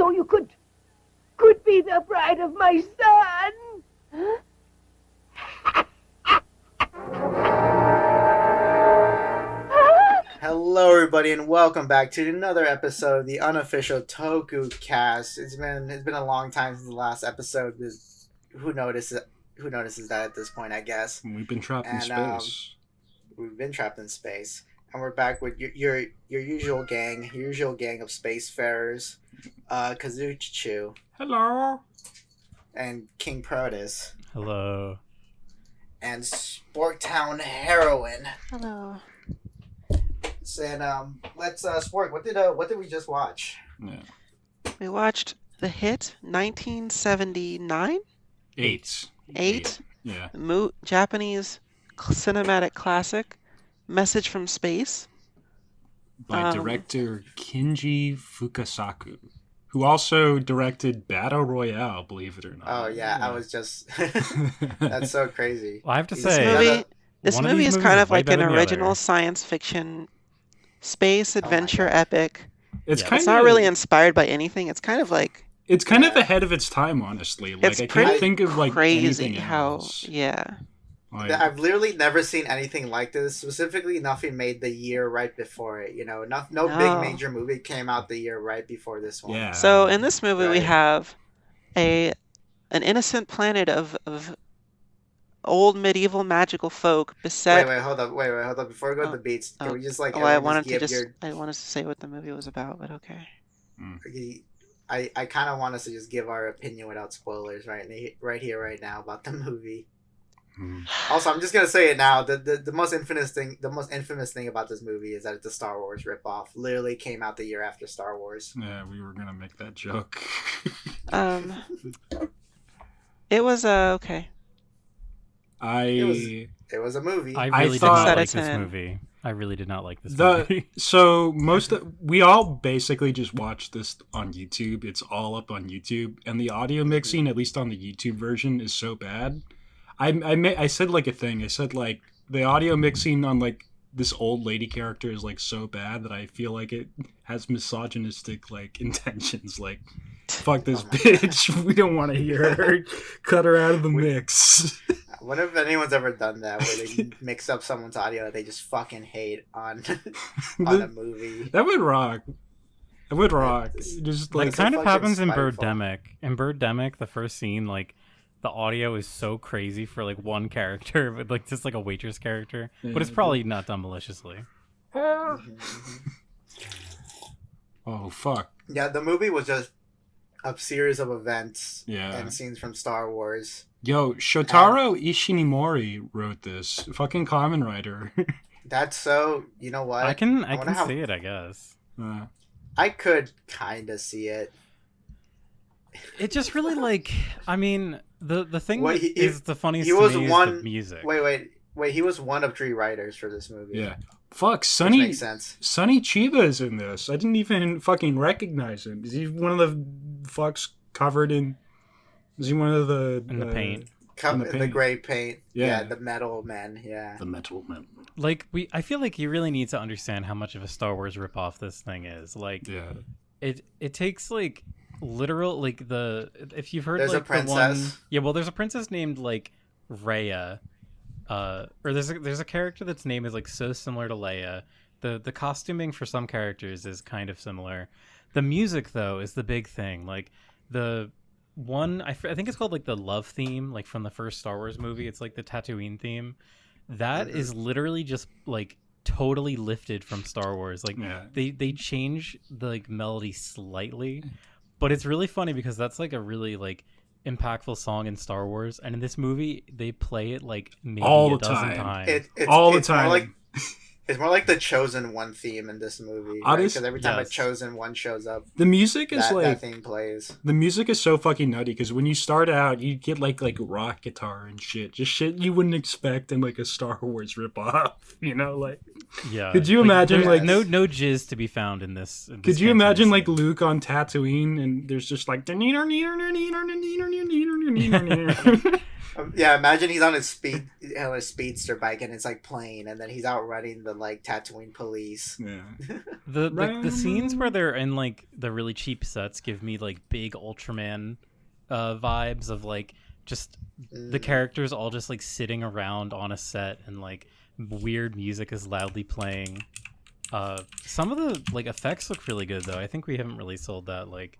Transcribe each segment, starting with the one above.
so you could be the bride of my son. Huh? Hello, everybody, and welcome back to another episode of the Unofficial Tokucast. It's been a long time since the last episode. Who notices that at this point? I guess we've been trapped in space. We've been trapped in space, and we're back with your usual gang of spacefarers, Kazoo, hello, and King Protus, hello, and Sporktown Heroine, hello. And let's Spork. What did we just watch? Yeah. We watched the hit 1979. Eight. Yeah. Japanese cinematic classic, Message from Space, by director Kinji Fukasaku, who also directed Battle Royale. Believe it or not. Oh yeah. I was just. That's so crazy. Well, I have to say, this movie is kind of like an original science fiction space adventure epic. It's not really inspired by anything. It's kind of like ahead of its time, honestly. Like I can't think of like crazy anything else. I've literally never seen anything like this. Specifically, nothing made the year right before it. You know, no big major movie came out the year right before this one. Yeah. So in this movie, we have an innocent planet of old medieval magical folk beset. Wait, hold up. Before we go to the beats, can we just like? I wanted to say what the movie was about, but okay. I kind of want us to just give our opinion without spoilers, right here, right now about the movie. Also, I'm just gonna say it now. The most infamous thing about this movie is that it's a Star Wars ripoff. Literally came out the year after Star Wars. Yeah, we were gonna make that joke. It was okay. It was a movie. I really did not like this movie. I really did not like this movie. So we all basically just watched this on YouTube. It's all up on YouTube, and the audio mixing, at least on the YouTube version, is so bad. I said like a thing. I said like the audio mixing on like this old lady character is like so bad that I feel like it has misogynistic like intentions. Like, fuck this bitch. We don't want to hear her. Cut her out of the mix. I wonder if anyone's ever done that, where they mix up someone's audio that they just fucking hate on a movie. That would rock. It would rock. Just like it kind of happens in Birdemic. In Birdemic, the first scene, like the audio is so crazy for like one character, but like just like a waitress character. But it's probably not done maliciously. Oh fuck. Yeah, the movie was just a series of events and scenes from Star Wars. Yo, Shotaro Ishinomori wrote this. Fucking Kamen Rider. That's so. You know what? I can see it, I guess. I could kind of see it. It just really like. I mean, the thing is the funniest. He was to me one. Is the music. Wait. He was one of 3 writers for this movie. Yeah. Fuck, Sonny. Which makes sense. Sonny Chiba is in this. I didn't even fucking recognize him. Is he one of the fucks covered in? Is he one of the in the paint? The gray paint. Yeah, the metal men. Yeah. The metal men. Like I feel like you really need to understand how much of a Star Wars ripoff this thing is. Like, it takes like literal like if you've heard there's like a princess. There's a princess named like Raya. Or there's a character that's name is like so similar to Leia. The costuming for some characters is kind of similar. The music though is the big thing. Like the one I think it's called like the love theme, like from the first Star Wars movie. It's like the Tatooine theme. That is literally just like totally lifted from Star Wars. Like they change the like melody slightly, but it's really funny because that's like a really like impactful song in Star Wars, and in this movie they play it like maybe a dozen times. All the time. It's more like the Chosen One theme in this movie, because every time a Chosen One shows up, the music is that theme plays. The music is so fucking nutty because when you start out, you get like rock guitar and shit, just shit you wouldn't expect in like a Star Wars ripoff. You know, like Could you imagine like no jizz to be found in this? Could you imagine like Luke on Tatooine and there's just like Yeah, imagine he's on his speedster bike and it's like playing, and then he's outrunning the like Tatooine police. Yeah. The scenes where they're in like the really cheap sets give me like big Ultraman vibes of like just the characters all just like sitting around on a set and like weird music is loudly playing. Some of the like effects look really good though. I think we haven't really sold that. Like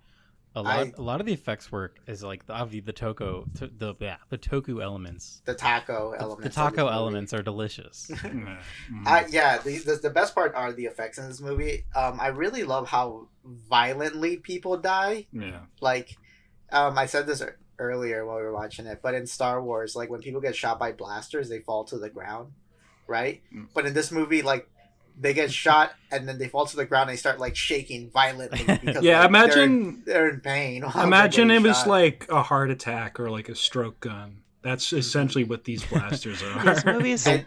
a lot of the effects work is like obviously the toku elements. The taco elements. The taco elements are delicious. The best part are the effects in this movie. I really love how violently people die. Yeah. Like, I said this earlier while we were watching it, but in Star Wars, like when people get shot by blasters, they fall to the ground, right? But in this movie, like, they get shot and then they fall to the ground and they start like shaking violently because imagine they're in pain. Imagine it was like a heart attack or like a stroke gun. That's essentially what these blasters are.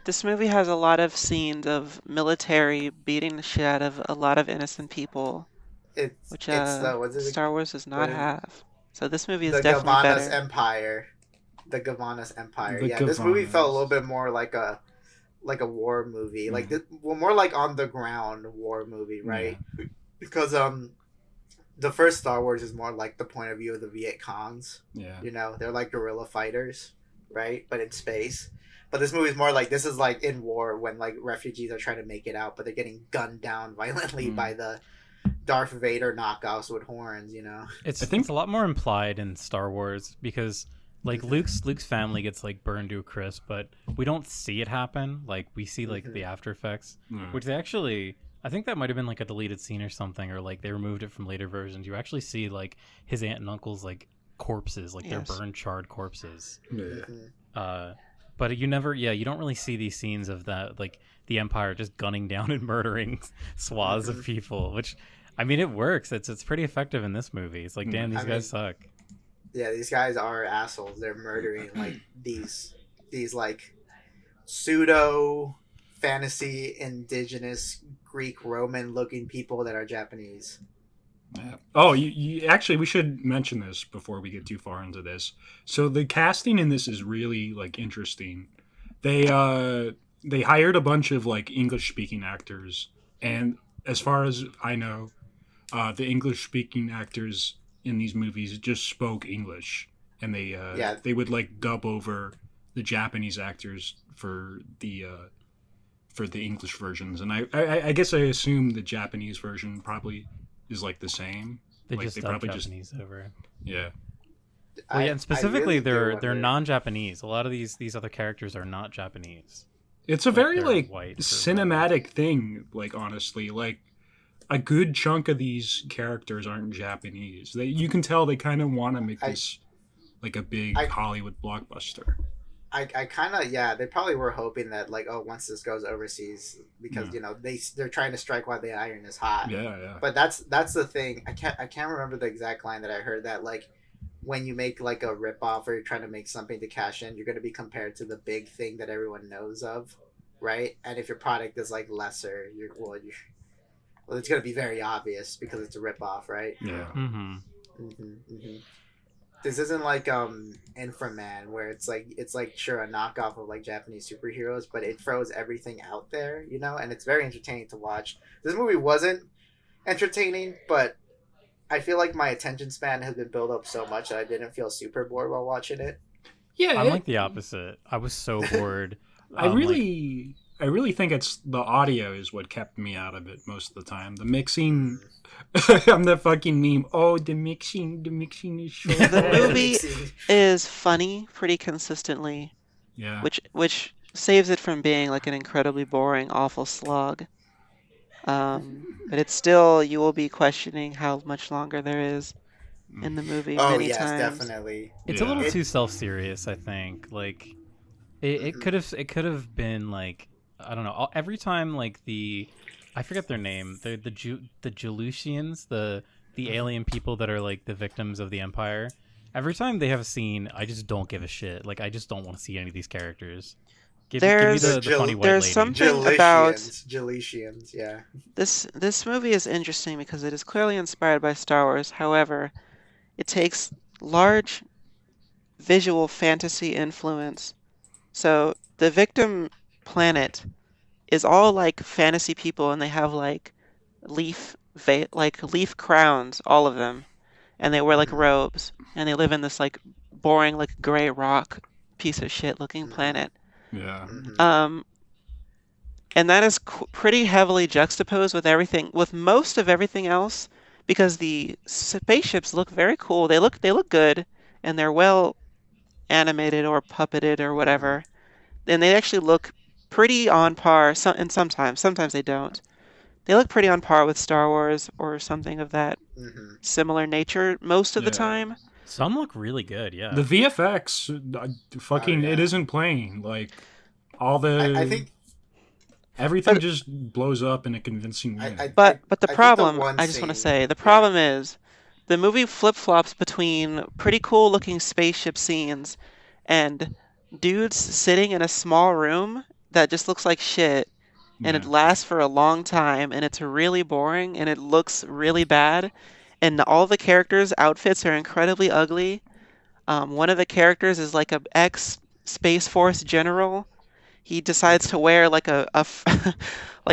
This movie has a lot of scenes of military beating the shit out of a lot of innocent people, which Star Wars does not have. So this movie is definitely better. The Gavana's Empire. This movie felt a little bit more like a war movie, like more like on the ground war movie, right? Yeah. Because the first Star Wars is more like the point of view of the Viet Congs. Yeah, you know, they're like guerrilla fighters, right? But in space. But this movie is more like this is like in war when like refugees are trying to make it out, but they're getting gunned down violently by the Darth Vader knockoffs with horns. You know, I think it's a lot more implied in Star Wars because. Like Luke's family gets like burned to a crisp, but we don't see it happen. Like we see like the after effects, which they actually, I think that might have been like a deleted scene or something, or like they removed it from later versions. You actually see like his aunt and uncle's like corpses, like they're burned, charred corpses. Yeah. But you never, you don't really see these scenes of that, like the Empire just gunning down and murdering swaths of people. Which, I mean, it works. It's pretty effective in this movie. It's like, damn, these guys suck. Yeah, these guys are assholes. They're murdering like these like pseudo fantasy indigenous Greek Roman looking people that are Japanese. Yeah. Oh, you actually we should mention this before we get too far into this. So the casting in this is really like interesting. They hired a bunch of like English speaking actors, and as far as I know, the English speaking actors in these movies just spoke English, and they would like dub over the Japanese actors for the English versions, and I guess I assume the Japanese version probably is like the same. They like, just probably Japanese over. Yeah. Well, and specifically they're non-Japanese. A lot of these other characters are not Japanese. It's a very like cinematic thing. Like honestly, like. A good chunk of these characters aren't Japanese. You can tell they kind of want to make this like a big Hollywood blockbuster. I kind of they probably were hoping that like once this goes overseas because you know they're trying to strike while the iron is hot. Yeah. But that's the thing. I can't remember the exact line that I heard that like when you make like a ripoff or you're trying to make something to cash in, you're going to be compared to the big thing that everyone knows of, right? And if your product is like lesser, well, it's going to be very obvious because it's a ripoff, right? Yeah. This isn't like Inframan where it's like sure a knockoff of like Japanese superheroes, but it throws everything out there, you know, and it's very entertaining to watch. This movie wasn't entertaining, but I feel like my attention span has been built up so much that I didn't feel super bored while watching it. Yeah, I'm like the opposite. I was so bored. I really think it's the audio is what kept me out of it most of the time. The mixing, I'm the fucking meme. Oh, the mixing is so The movie is funny pretty consistently. Yeah. Which saves it from being like an incredibly boring, awful slog. But it's still, you will be questioning how much longer there is in the movie many times. Definitely. It's a little too self-serious, I think. Like, it could have been like, I don't know. Every time, like I forget their name. The Gelusians, the alien people that are like the victims of the Empire. Every time they have a scene, I just don't give a shit. Like I just don't want to see any of these characters. Give me the funny white there's lady. Something about Gelusians, yeah. This movie is interesting because it is clearly inspired by Star Wars. However, it takes large visual fantasy influence. So the victim planet is all like fantasy people, and they have like leaf crowns, all of them, and they wear like robes, and they live in this like boring like gray rock piece of shit looking planet. Yeah. And that is pretty heavily juxtaposed with most of everything else, because the spaceships look very cool. They look good, and they're well animated or puppeted or whatever. And they actually look pretty on par. And sometimes they don't. They look pretty on par with Star Wars or something of that similar nature most of the time. Some look really good, yeah. The VFX, it isn't playing. Like, all the... I think... Everything just blows up in a convincing way. But the problem, I just want to say, the problem is, the movie flip-flops between pretty cool-looking spaceship scenes and dudes sitting in a small room that just looks like shit, and it lasts for a long time, and it's really boring, and it looks really bad, and all the characters' outfits are incredibly ugly. One of the characters is like a ex-Space Force general. He decides to wear like a fur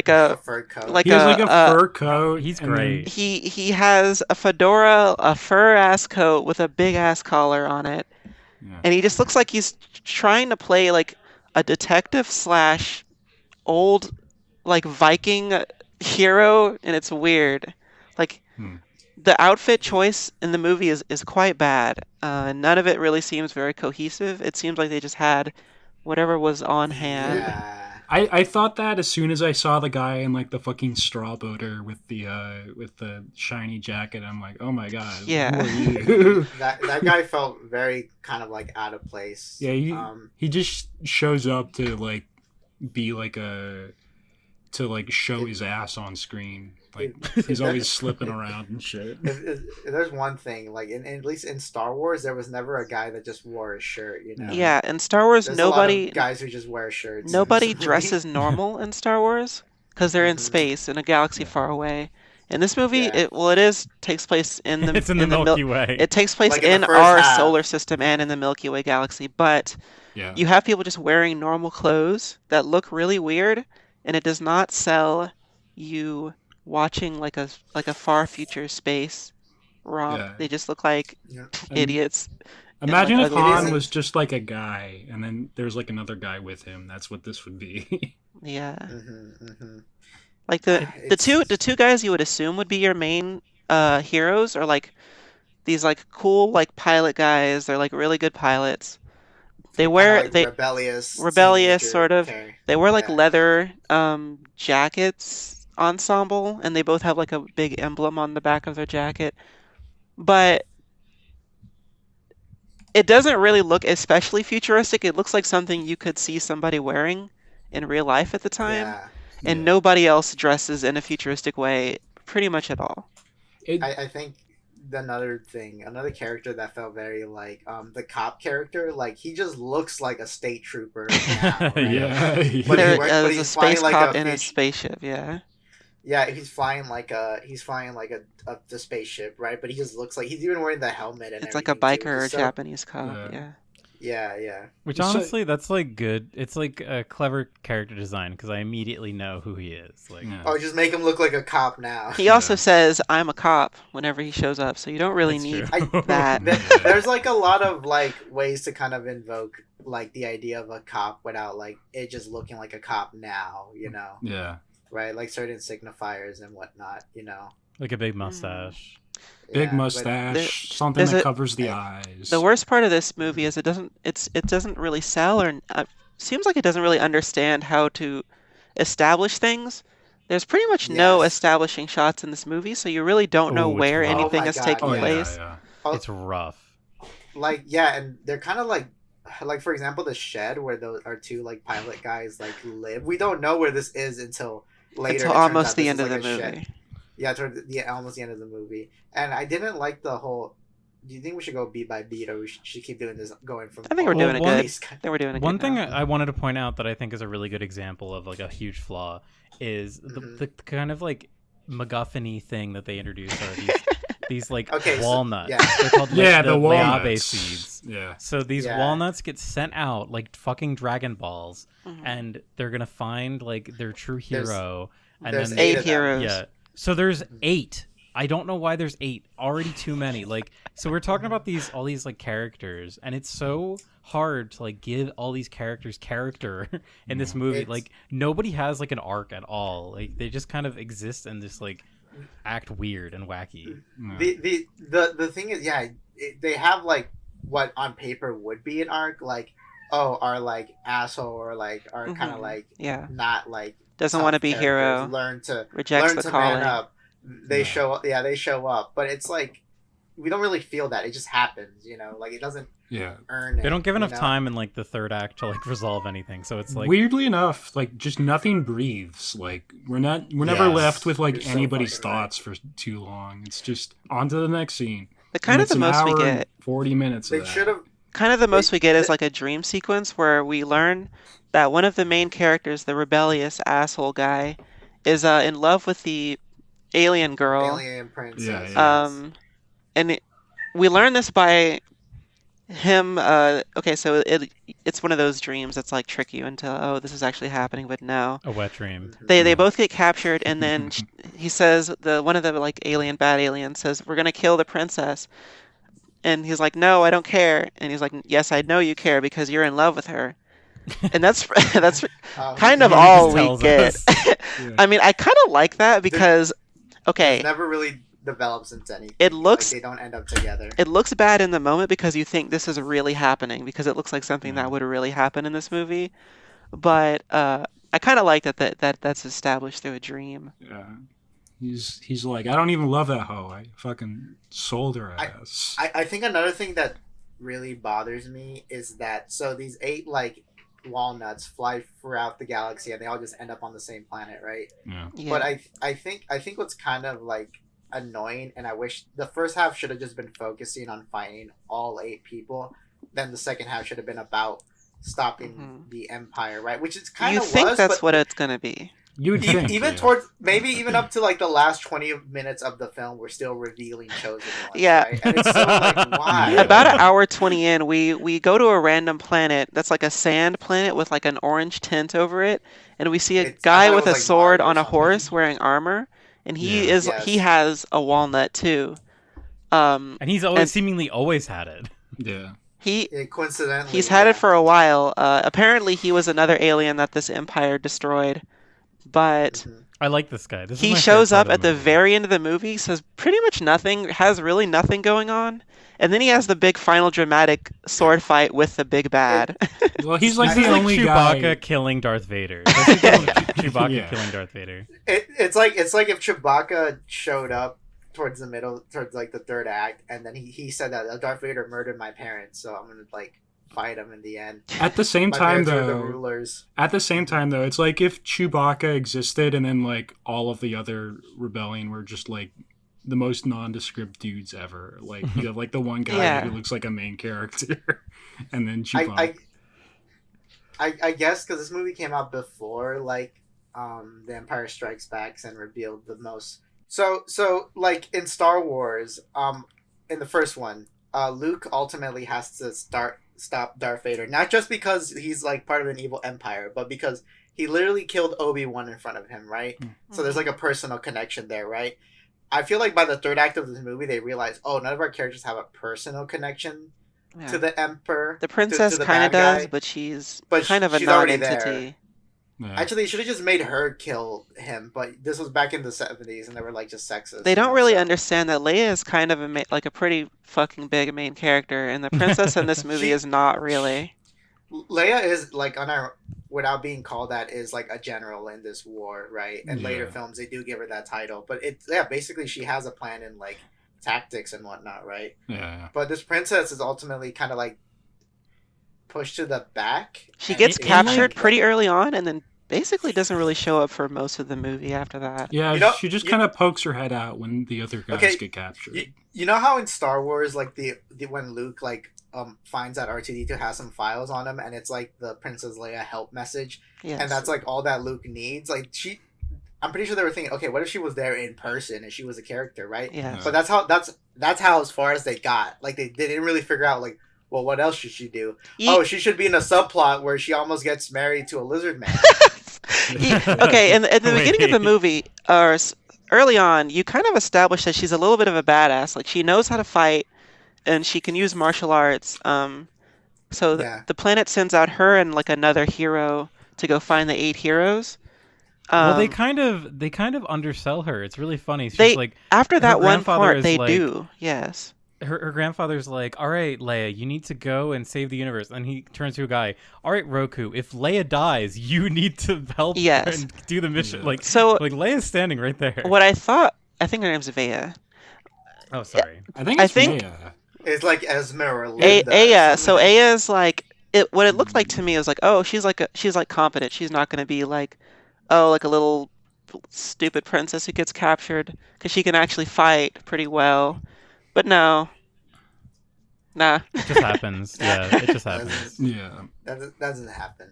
coat. He has like a fur coat. He's great. He has a fedora, a fur ass coat with a big ass collar on it, and he just looks like he's trying to play like a detective / old like Viking hero, and it's weird. Like the outfit choice in the movie is quite bad. None of it really seems very cohesive. It seems like they just had whatever was on hand. Yeah. I thought that as soon as I saw the guy in like the fucking straw boater with the shiny jacket. I'm like, oh my god, Yeah. who are you? that guy felt very kind of like out of place. Yeah, he just shows up to like be like to like show his ass on screen. Like he's always slipping around and shit. If there's one thing, like at least in Star Wars, there was never a guy that just wore a shirt. You know. Yeah, in Star Wars, There's nobody a lot of guys who just wear shirts. nobody dresses normal in Star Wars because they're in space in a galaxy far away. In this movie, takes place in the it's in the Milky Way. It takes place Like in first our half. solar system and in the Milky Way galaxy, but you have people just wearing normal clothes that look really weird, and it does not sell you watching like a far future space romp. Yeah. They just look like idiots. Imagine like if ugly Han things. was just like a guy, and then there's like another guy with him. That's what this would be. Yeah. Like the two guys you would assume would be your main heroes are like these like cool like pilot guys. They're like really good pilots. They wear like rebellious teenager sort of. character. They wear like leather jackets ensemble, and they both have like a big emblem on the back of their jacket. But it doesn't really look especially futuristic. It looks like something you could see somebody wearing in real life at the time. Yeah. And nobody else dresses in a futuristic way pretty much at all. I think another character that felt very like the cop character, like he just looks like a state trooper now, right? Yeah. But There's a he's space flying cop like in a spaceship, yeah. Yeah, he's flying like the spaceship, right? But he just looks like he's even wearing the helmet and it's like a everything, too. biker or So- Japanese cop, yeah. Yeah. Which So- honestly, that's like good. It's like a clever character design because I immediately know who he is. Like, Oh, just make him look like a cop now. He also says, "I'm a cop" whenever he shows up, so you don't really That's need true. that. There's like a lot of like ways to kind of invoke like the idea of a cop without like it just looking like a cop now, you know, Yeah. right? Like certain signification and whatnot, you know. like a big mustache. Big Yeah, but- mustache, something there's that a- covers the eyes. The worst part of this movie is it doesn't really sell, or seems like it doesn't really understand how to establish things. There's pretty much no Yes. establishing shots in this movie, so you really don't know Oh, it's where rough. anything Oh my is God, taking Oh, yeah. place. yeah. Oh, It's rough. like yeah, and they're kind of like for example the shed where those our two like pilot guys like live. We don't know where this is until later. Until it turns almost out the this end is, of the like, a shed. movie. Yeah, almost the end of the movie. And I didn't like the whole. Do you think we should go beat by beat, or we should keep doing this going from? I think we're Well, doing it one- good. Base? I think we're doing it One good thing now. I wanted to point out that I think is a really good example of like a huge flaw is the kind of like MacGuffin-y thing that they introduce are these these like Okay, so- walnuts. yeah. They're called like, Yeah, the the Leabe walnuts. seeds. Yeah. So these Yeah. walnuts get sent out like fucking Dragon Balls, Mhm. and they're gonna find like their true hero. And There's then 8 8 of them. heroes. yeah. So there's 8. I don't know why there's 8. Already too many. Like, so we're talking about all these like characters, and it's so hard to like give all these characters character in this movie. It's- Like, nobody has like an arc at all. Like, they just kind of exist and just like act weird and wacky. The thing is, they have like what on paper would be an arc, like are like asshole or like are kind of Mhm. like Yeah. not like Doesn't tough want to be characters, hero. learn to Rejects learn the to calling. man up. They Yeah. show up. Yeah, they show up, but it's like we don't really feel that. It just happens, like it doesn't Yeah. earn it. They don't give enough you know? time in like the third act to like resolve anything. So it's like Weirdly enough, like just nothing breathes. Like we're never Yes. left with like You're so anybody's fucking right. thoughts for too long. It's just on to the next scene. The kind And of it's the an most we hour and get. 40 minutes. They of that. should have. Kind of the most we get is they- like a dream sequence where we learn that one of the main characters, the rebellious asshole guy, is in love with the alien girl. Alien princess. Yeah, yeah. And we learn this by him. Okay, so it's one of those dreams that's like trick you into, oh, this is actually happening, but no. a wet dream. They Yeah. both get captured, and then he says one of the like bad aliens says, "We're gonna kill the princess," and he's like, "No, I don't care," and he's like, "Yes, I know you care because you're in love with her," and that's kind of He all just we tells get. us. Yeah. I mean, I kind of like that because, okay, It never really develops into anything. It looks- like they don't end up together. it looks bad in the moment because you think this is really happening because it looks like something Yeah. that would really happen in this movie, but I kind of like that's established through a dream. Yeah. He's like, I don't even love that hoe. I fucking sold her ass. I think another thing that really bothers me is that these 8 like walnuts fly throughout the galaxy and they all just end up on the same planet, right? Yeah. Yeah. But I think what's kind of like annoying, and I wish the first half should have just been focusing on finding all 8 people. Then the second half should have been about stopping Mhm. the Empire, right? Which it's kind You of think was, that's but what it's gonna be. You would think. even yeah. towards maybe even up to like the last 20 minutes of the film, we're still revealing chosen ones. Yeah. Right? And it's so like why? Yeah. About an hour 20 in, we go to a random planet that's like a sand planet with like an orange tint over it, and we see a I guy thought it with was, a like, sword Mario or on a something. horse wearing armor, and he Yeah. Yes. he has a walnut too. And he's always And- seemingly always had it. Yeah. Coincidentally, He's had yeah. it for a while. Apparently, he was another alien that this empire destroyed, but Mhm. I like this guy. This is he my shows favorite up part at of the movie. very end of the movie, says pretty much nothing, has really nothing going on, and then he has the big final dramatic sword fight with the big bad. Well, he's like I the feel like only Chewbacca guy. killing Darth Vader. That's the equivalent of Chewbacca Yeah. killing Darth Vader. It's like if Chewbacca showed up towards the middle, towards like the third act, and then he said that Darth Vader murdered my parents, so I'm gonna like fight him in the end. At the same My time, parents were the though, rulers. it's like if Chewbacca existed and then like all of the other rebellion were just like the most nondescript dudes ever. Like you have like the one guy Yeah. who looks like a main character, and then Chewbacca. I guess because this movie came out before like The Empire Strikes Back and revealed the most. So like in Star Wars, in the first one, Luke ultimately has to stop Darth Vader, not just because he's like part of an evil empire, but because he literally killed Obi-Wan in front of him, right? So there's like a personal connection there, right? I feel like by the third act of this movie, they realize, oh, none of our characters have a personal connection Yeah. to the Emperor. The princess to the kind of bad does, guy. but she's But kind of a she's already non-entity. Yeah. Actually, they should have just made her kill him, but this was back in the 70s, and they were like just sexist. They don't you know, really so- understand that Leia is kind of like a pretty fucking big main character, and the princess in this movie She- is not really. Leia is like on our, without being called that, is like a general in this war, right? And later Yeah. films they do give her that title, but basically she has a plan in like tactics and whatnot, right? Yeah. But this princess is ultimately kind of like pushed to the back. She and gets it's captured like- pretty early on, and then basically doesn't really show up for most of the movie after that. Yeah, You know- she just you- kind of pokes her head out when the other guys Okay, get captured. You know how in Star Wars, like the when Luke like finds that R2D2 has some files on him, and it's like the Princess Leia help message, Yes. and that's like all that Luke needs. Like I'm pretty sure they were thinking, okay, what if she was there in person and she was a character, right? Yeah. But that's how as far as they got. Like they didn't really figure out like, well, what else should she do? Oh, she should be in a subplot where she almost gets married to a lizard man. Okay, and at the beginning of the movie, or early on, you kind of establish that she's a little bit of a badass. Like she knows how to fight, and she can use martial arts. So the planet sends out her and like another hero to go find the 8 heroes. Well, they kind of undersell her. It's really funny. She's like, after that one part, they like, do. Yes. Her grandfather's like, all right, Leia, you need to go and save the universe. And he turns to a guy, all right, Roku, if Leia dies, you need to help her and do the mission. Like Leia's standing right there. What I think her name's Vea. Oh, sorry. I think Maya. It's like Esmeralda. Aya. So Aya's like what it looked like to me was like, oh, she's like competent. She's not going to be like, oh, like a little stupid princess who gets captured, because she can actually fight pretty well. But no. Nah. It just happens. Yeah, it just happens. Yeah. That doesn't happen.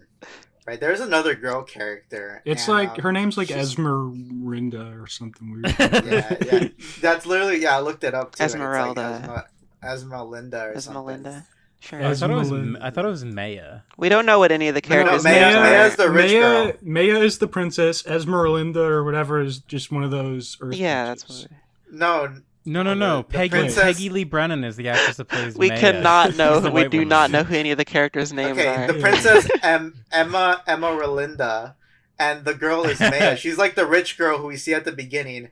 Right, there's another girl character. It's like, her name's like Esmeralda or something weird. yeah. That's literally, I looked it up too. Esmeralda. Esmeralda or something. Sure. I thought it was Maya. We don't know what any of the characters' names are. Maya's the rich girl. Maya is the princess. Esmeralda or whatever is just one of those Earth that's what. No. Peggy Lee Brennan is the actress that plays we Maya. Cannot know. We do not know who any of the characters' names are. The princess Emma Rolinda, and the girl is Maya. She's like the rich girl who we see at the beginning.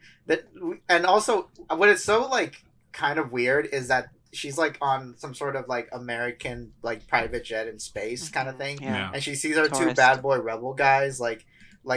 And also, what is so like kind of weird is that she's like on some sort of like American like private jet in space kind of thing, and she sees our 2 bad boy rebel guys like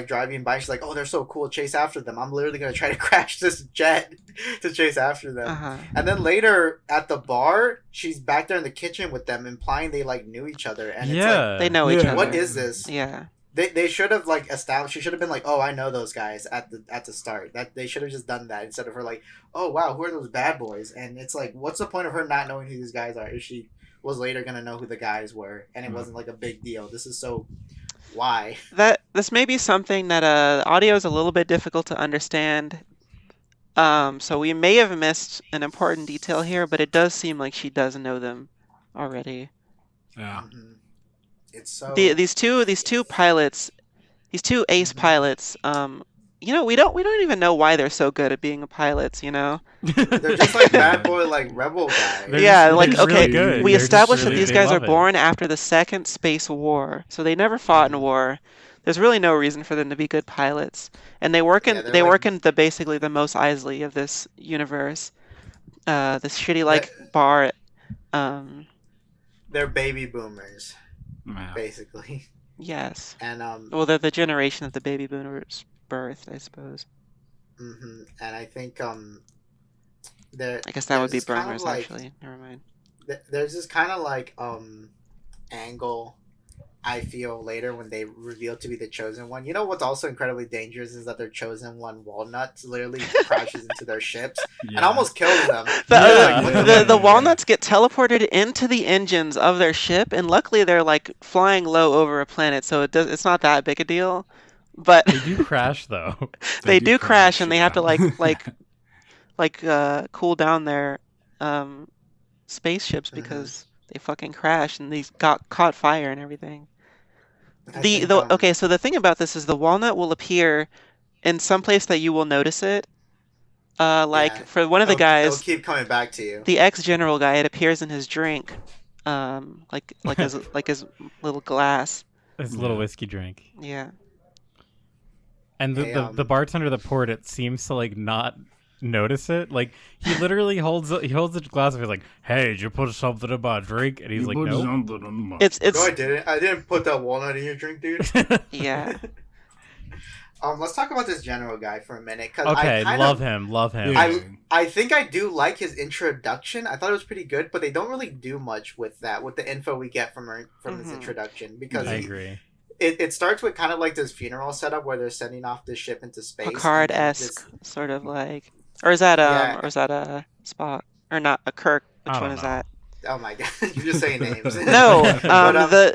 driving by. She's like, oh, they're so cool, chase after them. I'm literally gonna try to crash this jet to chase after them. And then later at the bar, she's back there in the kitchen with them, implying they like knew each other. And it's like, they know each other. What is this? Yeah. They should have like established. She should have been like, oh, I know those guys at the start. That they should have just done that instead of her like, oh wow, who are those bad boys? And it's like, what's the point of her not knowing who these guys are if she was later gonna know who the guys were, and it wasn't like a big deal. This is so why this may be something that audio is a little bit difficult to understand. So we may have missed an important detail here, but it does seem like she does know them already. Yeah. Mm-hmm. It's so these two pilots, these 2 ace pilots. We don't even know why they're so good at being pilots. They're just like bad boy like rebel guys. Okay, really we established that these guys are born after the Second Space War, so they never fought in war. There's really no reason for them to be good pilots, and they work in basically the Mos Eisley of this universe. This shitty bar. They're baby boomers. Basically. Yes. And well, they're the generation of the baby boomers birthed, I suppose. Mm-hmm. And I think I guess that would be Burners, actually. Never mind. There's this kind of like angle I feel later when they reveal to be the chosen one. You know what's also incredibly dangerous is that their chosen one, Walnuts, literally crashes into their ships and almost kills them. The Walnuts get teleported into the engines of their ship, and luckily they're like flying low over a planet, so it's not that big a deal. But they do crash though. They do crash, and they have to cool down their spaceships because they fucking crashed and they got caught fire and everything. Okay, so the thing about this is the walnut will appear in some place that you will notice it. For one of the guys, it'll keep coming back to you. The ex-general guy, it appears in his drink, his little glass. His little whiskey drink. Yeah. And the bartender that poured it seems to like not notice it. Like he literally holds the glass and he's like, "Hey, did you put something in my drink?" And he's like, "No." It's No, I didn't. I didn't put that walnut in your drink, dude. Yeah. Let's talk about this general guy for a minute. Okay, love him. Yeah. I think I do like his introduction. I thought it was pretty good, but they don't really do much with that, with the info we get from his introduction. Because I agree. It starts with kind of like this funeral setup where they're sending off this ship into space. Picard-esque, sort of like. Or is that a Spock? Or not, a Kirk? Which one is that? Oh my god, you're just saying names. No,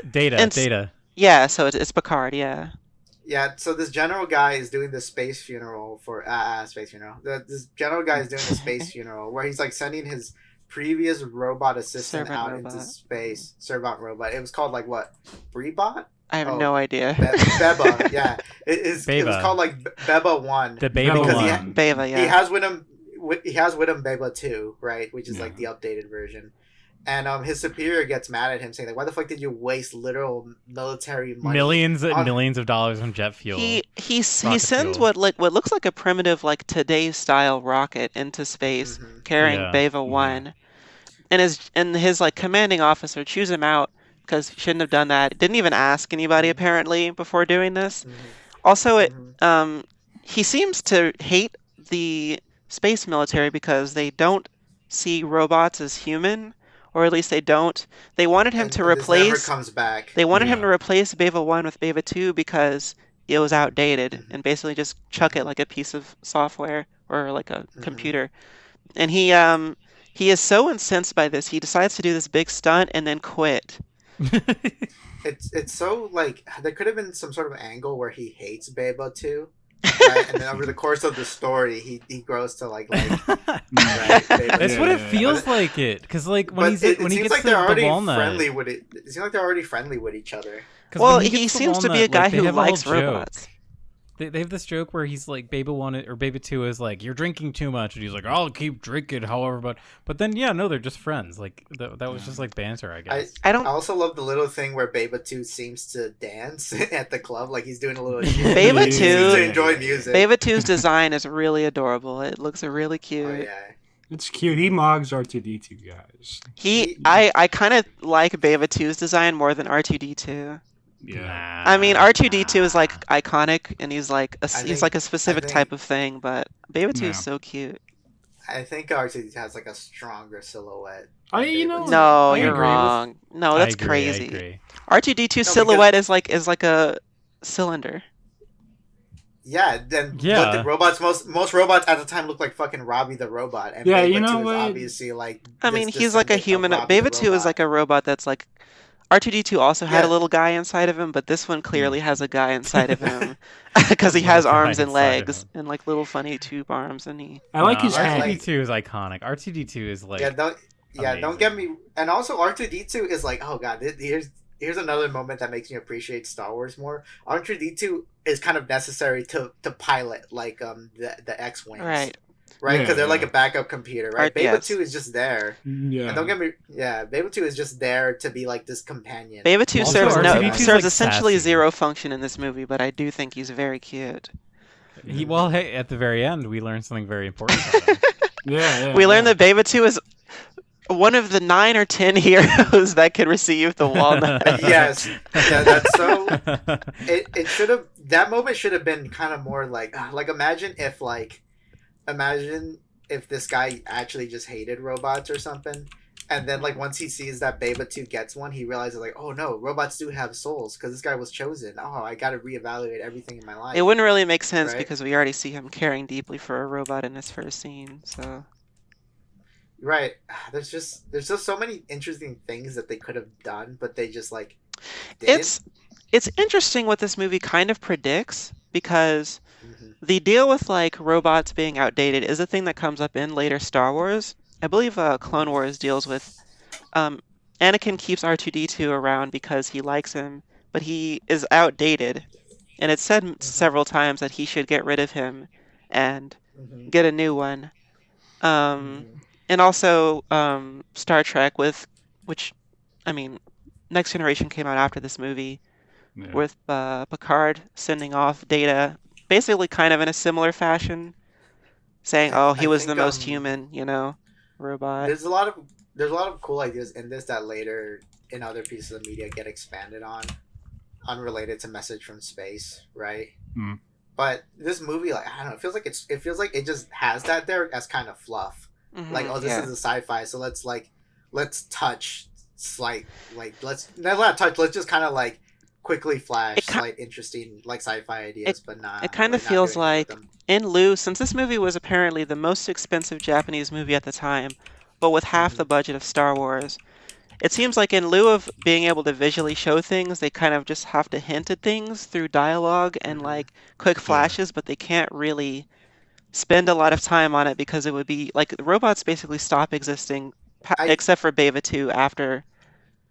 Data. Yeah, so it's Picard, yeah. Yeah, so this general guy is doing the space funeral for space funeral. This general guy is doing the space funeral where he's like sending his previous robot assistant Servant out robot. into space. Servant robot. It was called like what? Breebot? I have no idea. Beba. Yeah, it was called like Beba 1. The Beba because 1. Beba, yeah. He has with him Beba 2, right? Which is like the updated version. And his superior gets mad at him, saying like, "Why the fuck did you waste literal military money, millions and millions of dollars on jet fuel?" He sends what looks like a primitive like today's style rocket into space, carrying Beva 1, and his like commanding officer chews him out because he shouldn't have done that. Didn't even ask anybody apparently before doing this. Also, he seems to hate the space military because they don't see robots as human. Or at least they don't. They wanted him to replace. This never comes back. They wanted him to replace Beva 1 with Beva 2 because it was outdated, and basically just chuck it like a piece of software or like a computer. And he is so incensed by this, he decides to do this big stunt and then quit. It's so like there could have been some sort of angle where he hates Beba 2. Right? And then over the course of the story, he grows to like right, That's what it feels like it, because like when he gets like to the walnut, friendly with it. It seems like they're already friendly with each other. Well, he seems to be a guy who likes robots. They have this joke where he's like, Beba 1 or Beba 2 is like, "You're drinking too much," and he's like, "I'll keep drinking, however." But then they're just friends. Like that was just like banter, I guess. I also love the little thing where Beba 2 seems to dance at the club, like he's doing a little shit. Beba 2 seems to enjoy music. Beba 2's design is really adorable. It looks really cute. Oh, yeah. It's cute. He mogs R2D2 guys. I kind of like Beba 2's design more than R2D2. Yeah. I mean, R2D2 is like iconic, and he's like a specific type of thing, but Beba 2 is so cute. I think R2D2 has like a stronger silhouette. No, you're wrong. No, that's crazy. I agree. R2D2 silhouette is like a cylinder. Yeah, but the robots, most robots at the time look like fucking Robbie the robot. And yeah, Beba you know 2 what? Is obviously like. I mean, he's like a human. Beba 2 is like a robot that's like. R2D2 also had a little guy inside of him, but this one clearly has a guy inside of him because he has arms and legs and like little funny tube arms, and I like his head. R2D2 is iconic. R2D2 is like don't get me. And also R2D2 is like, oh god, here's another moment that makes me appreciate Star Wars more. R2D2 is kind of necessary to pilot like the X-wings. Right, because they're like a backup computer, right? Beba 2 is just there. Yeah. And don't get me... Yeah, Beba 2 is just there to be like this companion. Beba 2 serves like essentially sassy. Zero function in this movie, but I do think he's very cute. Hey, at the very end, we learned something very important about him. We learned that Beba 2 is one of the 9 or 10 heroes that could receive the walnut. Yes. Yeah, that's so... It should have... That moment should have been kind of more like imagine if this guy actually just hated robots or something, and then like once he sees that Beba 2 gets one, he realizes like, oh no, robots do have souls because this guy was chosen. Oh, I gotta reevaluate everything in my life. It wouldn't really make sense because we already see him caring deeply for a robot in his first scene. So right, there's just so many interesting things that they could have done, but they just like didn't. It's interesting what this movie kind of predicts because. The deal with like robots being outdated is a thing that comes up in later Star Wars. I believe Clone Wars deals with Anakin keeps R2D2 around because he likes him, but he is outdated. And it's said several times that he should get rid of him and get a new one. And also Star Trek which I mean, Next Generation came out after this movie with Picard sending off Data basically kind of in a similar fashion, saying, "Oh, he was the most human, robot." There's a lot of cool ideas in this that later in other pieces of media get expanded on, unrelated to Message from Space, right? But this movie, like I don't know, it feels like it just has that there as kind of fluff. Like, oh, this is a sci-fi, so let's touch slight, like let's not touch, let's just kind of like. Quickly flash interesting like sci-fi ideas, but not. It kind of feels like in lieu, since this movie was apparently the most expensive Japanese movie at the time, but with half the budget of Star Wars, It seems like in lieu of being able to visually show things, they kind of just have to hint at things through dialogue and like quick flashes, but they can't really spend a lot of time on it because it would be like the robots basically stop existing except for Beva 2 after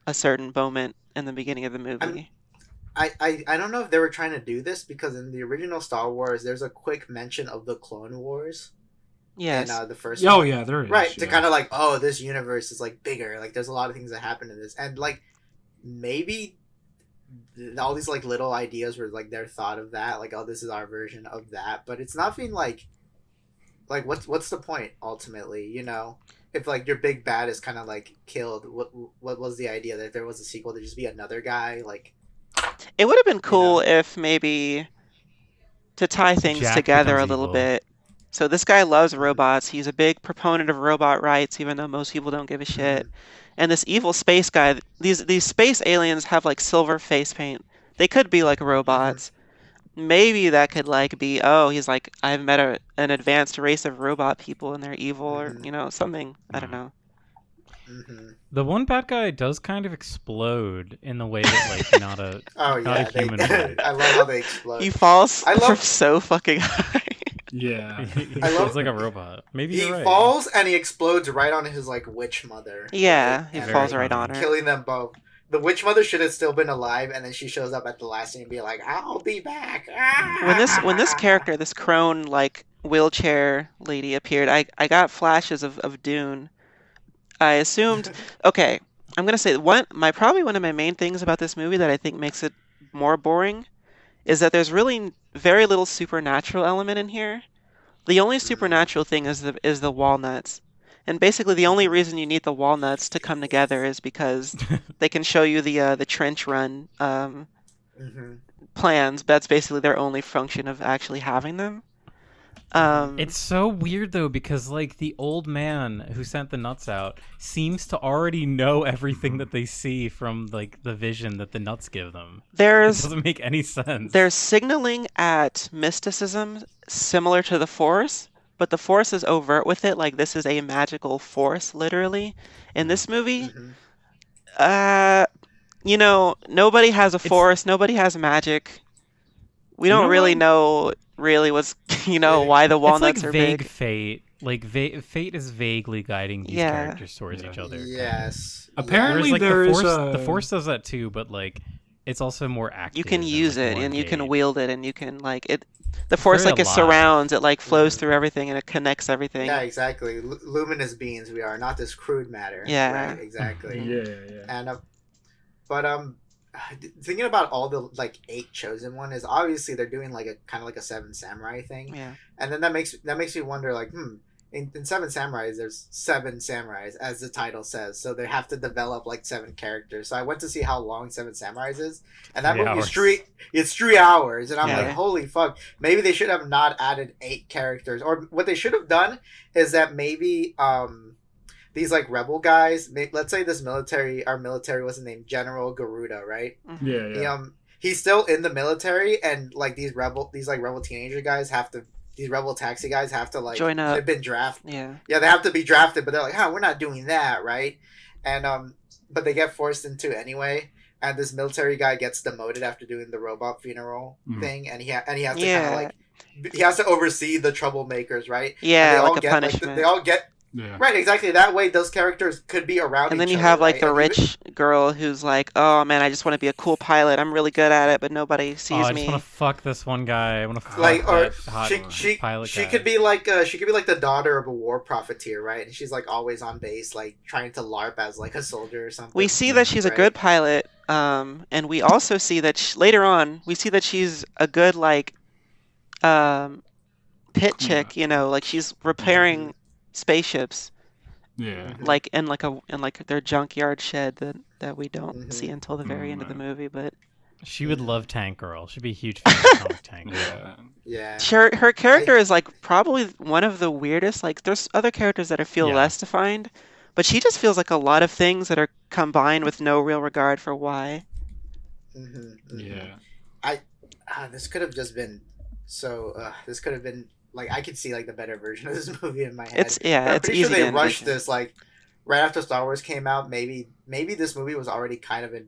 a certain moment in the beginning of the movie. I don't know if they were trying to do this because in the original Star Wars, there's a quick mention of the Clone Wars. Yes. In the first Oh one. yeah, there is. Right, yeah. to kind of like, oh, this universe is like bigger. Like, there's a lot of things that happen in this, and like maybe all these like little ideas were like their thought of that. Like, oh, this is our version of that. But it's nothing like what's the point ultimately? You know, if like your big bad is kind of like killed, what was the idea that if there was a sequel to just be another guy? Like, it would have been cool if maybe to tie things Jack together a becomes little evil. bit. So this guy loves robots. He's a big proponent of robot rights, even though most people don't give a shit. And this evil space guy, these space aliens have like silver face paint. They could be like robots. Maybe that could like be, oh, he's like, I've met an advanced race of robot people and they're evil, or you know, something. I don't know. The one bad guy does kind of explode in the way that like not a human would. I love how they explode. He falls from so fucking high. Yeah. It's like a robot. Maybe he you're right. falls and he explodes right on his like witch mother. Yeah, he And, falls like, right on her. killing them both. The witch mother should have still been alive, and then she shows up at the last scene and be like, "I'll be back." When this character, this crone like wheelchair lady appeared, I got flashes of Dune. I assumed, okay, I'm gonna say probably one of my main things about this movie that I think makes it more boring is that there's really very little supernatural element in here. The only supernatural thing is the walnuts. And basically the only reason you need the walnuts to come together is because they can show you the trench run plans. That's basically their only function of actually having them. It's so weird though because like the old man who sent the nuts out seems to already know everything that they see from like the vision that the nuts give them. It doesn't make any sense. There's signaling at mysticism similar to the Force, but the Force is overt with it, like this is a magical force, literally. In this movie, you know, nobody has a force, nobody has magic. We don't really know what's, you know, why the walnuts are vague big. fate. Like fate is vaguely guiding these characters towards each other. Yes. Apparently like, there is the Force does that too, but like it's also more active. You can use it and you can engaged. wield it and you can like it. The Force very like it alive. surrounds, it like flows through everything and it connects everything. Yeah, exactly. Luminous beings we are, not this crude matter. Yeah. Right, exactly. Yeah. And thinking about all the like 8 chosen one is obviously they're doing like a kind of like a 7 samurai thing. Yeah. And then that makes me wonder like in 7 samurais there's 7 samurais as the title says, so they have to develop like 7 characters. So I went to see how long 7 samurais is, and that movie is 3 hours, and I'm like, holy fuck, maybe they should have not added 8 characters, or what they should have done is that maybe these like rebel guys, let's say our military was named General Garuda, right? Yeah. He's still in the military, and like these rebel teenager guys these rebel taxi guys have to like join up. They've been drafted. Yeah, they have to be drafted, but they're like, we're not doing that, right? And but they get forced into anyway. And this military guy gets demoted after doing the robot funeral thing, and he has to kind of like he has to oversee the troublemakers, right? Yeah, like a punishment. They all get. Yeah. Right, exactly. That way, those characters could be around. And then you have like the rich girl who's like, "Oh man, I just want to be a cool pilot. I'm really good at it, but nobody sees me. I just want to fuck this one guy. I want to fuck like, or that pilot she guy. could be like the daughter of a war profiteer, right? And she's like always on base, like trying to LARP as like a soldier or something. We see that she's a good pilot, and we also see that later on we see that she's a good like pit chick. You know, like she's repairing spaceships. Yeah. Like in their junkyard shed that we don't see until the very end of the movie, but she would love Tank Girl. She'd be a huge fan of Comic Tank Girl. Yeah. Her character is like probably one of the weirdest. Like there's other characters that feel less defined, but she just feels like a lot of things that are combined with no real regard for why. Yeah. This could have just been so. This could have been. Like I could see like the better version of this movie in my head. It's easy. Sure they rushed this right after Star Wars came out, maybe this movie was already kind of in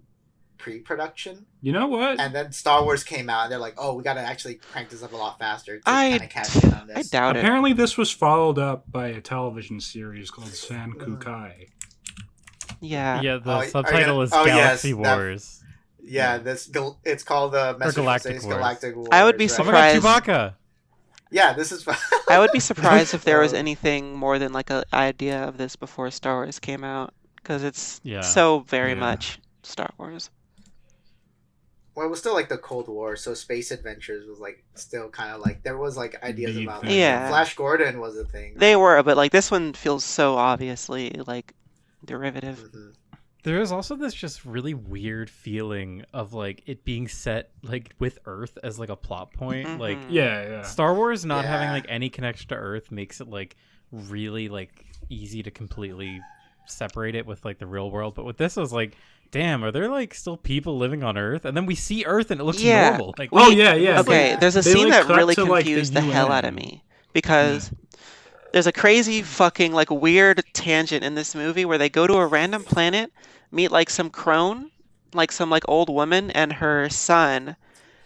pre-production. You know what? And then Star Wars came out, and they're like, "Oh, we got to actually crank this up a lot faster to kind of cash in on this." I doubt it. Apparently, this was followed up by a television series called Sankukai. Yeah. Yeah, the subtitle is Galaxy Wars. It's called the Galactic Wars. I would be surprised. Oh my God, Chewbacca. Yeah, this is. I would be surprised if there was anything more than like an idea of this before Star Wars came out, because it's so very much Star Wars. Well, it was still like the Cold War, so space adventures was like still kind of like there was like ideas about like, Flash Gordon was a thing. They were, but like this one feels so obviously like derivative. Mm-hmm. There is also this just really weird feeling of like it being set like with Earth as like a plot point. Mm-hmm. Like Star Wars not having like any connection to Earth makes it like really like easy to completely separate it with like the real world. But with this, I was like, damn, are there like still people living on Earth? And then we see Earth and it looks normal. Like, Okay, there's a scene that really confused the hell out of me because there's a crazy fucking like weird tangent in this movie where they go to a random planet, meet like some crone, like some like old woman and her son.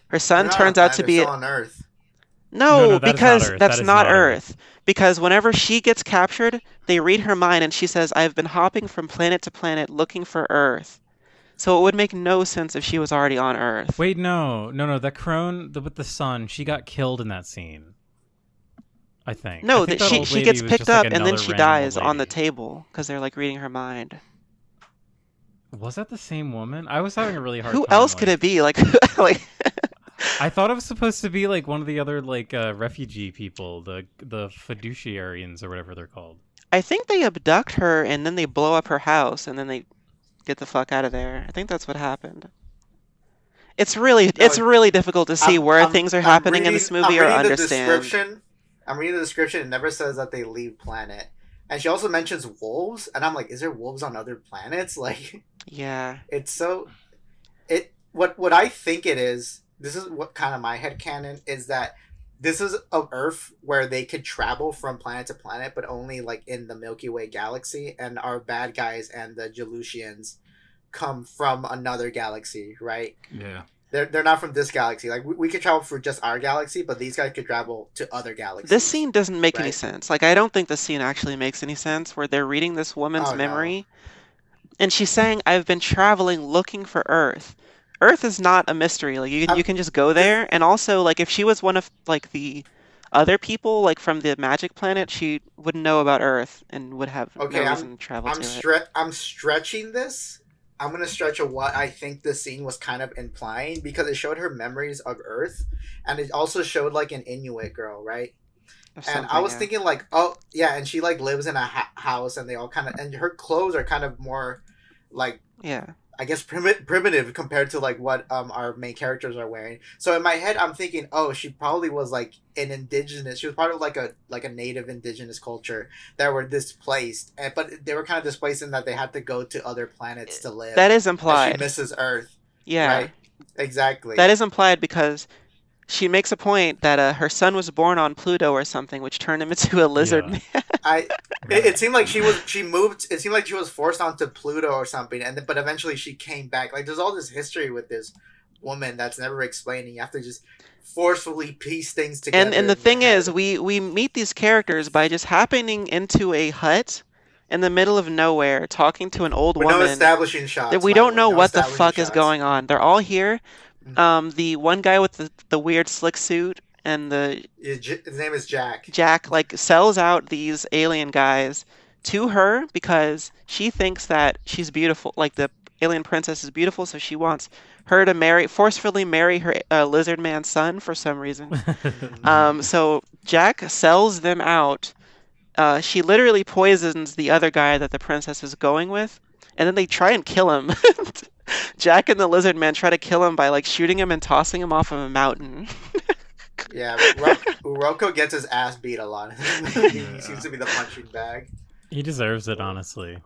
Her son turns out to be on Earth. No, because that's not Earth. Because whenever she gets captured, they read her mind and she says, "I've been hopping from planet to planet looking for Earth." So it would make no sense if she was already on Earth. Wait, no. That crone with the son, she got killed in that scene. I think. No, I think she gets picked up and then she dies on the table because they're like reading her mind. Was that the same woman? I was having a really hard time. Who else could it be? Like I thought it was supposed to be like one of the other like refugee people, the fiduciarians or whatever they're called. I think they abduct her and then they blow up her house and then they get the fuck out of there. I think that's what happened. It's really difficult to see where things are happening in this movie or understand. I'm reading the description. It never says that they leave planet, and she also mentions wolves. And I'm like, is there wolves on other planets? Like, yeah, it's so. What I think it is. This is what kind of my headcanon is that this is an Earth where they could travel from planet to planet, but only like in the Milky Way galaxy, and our bad guys and the Jalusians come from another galaxy, right? Yeah. They're not from this galaxy. Like we could travel for just our galaxy, but these guys could travel to other galaxies. This scene doesn't make any sense. Like I don't think the scene actually makes any sense where they're reading this woman's memory, and she's saying, "I've been traveling looking for Earth." Earth is not a mystery. Like you can just go there, and also like if she was one of like the other people like from the magic planet, she would know about Earth and would have no reason to travel to it. I'm stretching this. I'm gonna stretch what I think the scene was kind of implying because it showed her memories of Earth, and it also showed like an Inuit girl, right? And I was thinking like, and she like lives in a house, and they all kind of, and her clothes are kind of more like I guess primitive compared to like what our main characters are wearing. So in my head, I'm thinking, she probably was like an indigenous. She was part of like a native indigenous culture that were displaced, but they were kind of displaced in that they had to go to other planets to live. That is implied. She misses Earth. Yeah, right? Exactly. That is implied because she makes a point that her son was born on Pluto or something, which turned him into a lizard man. It seemed like she moved. It seemed like she was forced onto Pluto or something, but eventually she came back. Like there's all this history with this woman that's never explained. You have to just forcefully piece things together. And the thing is, we meet these characters by just happening into a hut in the middle of nowhere, talking to an old woman. No establishing shots. We don't know what the fuck is going on. They're all here. The one guy with the weird slick suit and his name is Jack. Jack like sells out these alien guys to her because she thinks that she's beautiful. Like the alien princess is beautiful, so she wants her to forcefully marry her lizard man son for some reason. So Jack sells them out. She literally poisons the other guy that the princess is going with, and then they try and kill him. Jack and the lizard man try to kill him by like shooting him and tossing him off of a mountain. Yeah, Rocco gets his ass beat a lot. He seems to be the punching bag. He deserves it, honestly.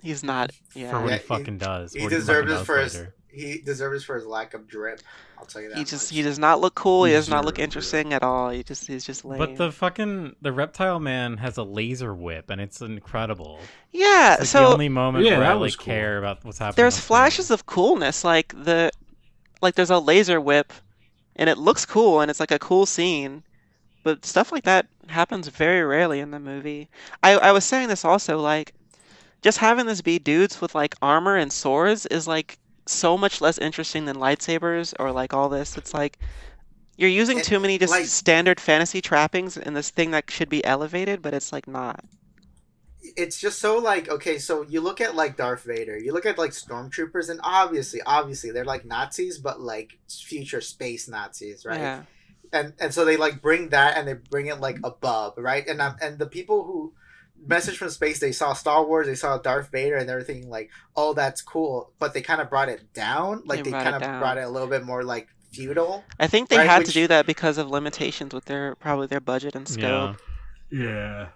He's not. for Yeah. what Yeah, he fucking does. He what he deserves fucking it does for his. later. He deserves it for his lack of drip. I'll tell you that. He does not look cool. He does not look Deserved it. interesting at all. He's just lame. But the reptile man has a laser whip, and it's incredible. Yeah. It's like So the only moment Yeah, where I that was like cool. care about what's happening. there's on screen. flashes of coolness, like there's a laser whip, and it looks cool, and it's like a cool scene. But stuff like that happens very rarely in the movie. I was saying this also, like, just having this be dudes with like armor and swords is like so much less interesting than lightsabers or like all this. It's like you're using too many just like- standard fantasy trappings in this thing that should be elevated, but it's like not. It's just so like, okay, so you look at like Darth Vader, you look at like stormtroopers, and obviously they're like Nazis, but like future space Nazis, right? Yeah. And so they like bring that and they bring it like above, right? And the people who message from space, they saw Star Wars, they saw Darth Vader, and they're thinking like, oh, that's cool, but they kind of brought it down, like they kind of brought it a little bit more like feudal. I think they Right, had which- to do that because of limitations with probably their budget and Yeah. scope. Yeah.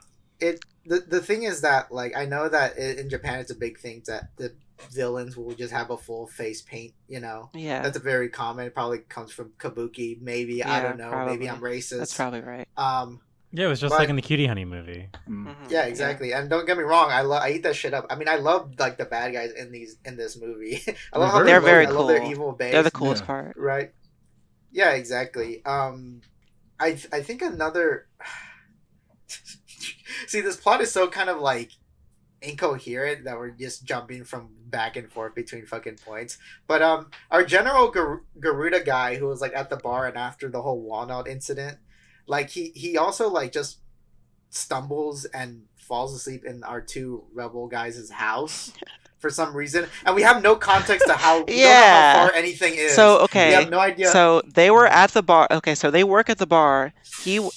The thing is that like I know that in Japan it's a big thing that the villains will just have a full face paint, you know. Yeah. That's a very common. It probably comes from Kabuki, maybe. I Yeah, don't know. probably. Maybe I'm racist. That's probably right. Yeah, it was just But- like in the Cutie Honey movie. Mhm. Yeah, exactly. And don't get me wrong, I eat that shit up. I mean, I love like the bad guys in this movie. I love how They're look. very I love their cool. evil base. They're the coolest Yeah. part. Right. Yeah, exactly. I think another. See, this plot is so kind of like incoherent that we're just jumping from back and forth between fucking points. But our general Garuda guy who was like at the bar and after the whole Walnut incident, like he also like just stumbles and falls asleep in our two rebel guys' house for some reason, and we have no context to how we don't know Yeah. how far anything is. So we okay. have no idea. So they were at the bar. Okay, so they work at the bar.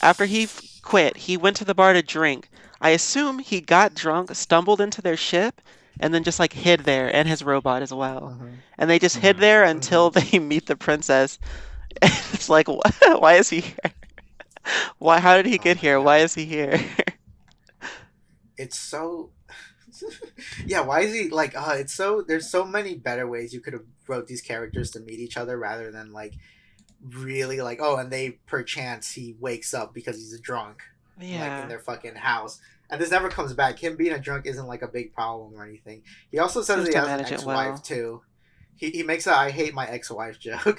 After he quit, he went to the bar to drink. I assume he got drunk, stumbled into their ship, and then just like hid there, and his robot as well. And they just hid there until they meet the princess. It's like, why is he here? Why? How did he get here? Why is he here? It's so yeah, why is he like it's so there's so many better ways you could have wrote these characters to meet each other rather than like really like, oh, and they perchance he wakes up because he's a drunk like Yeah. in their fucking house, and this never comes back. Him being a drunk isn't like a big problem or anything. He also says Seems he to has an manage it ex-wife well. too. He makes a I hate my ex-wife joke.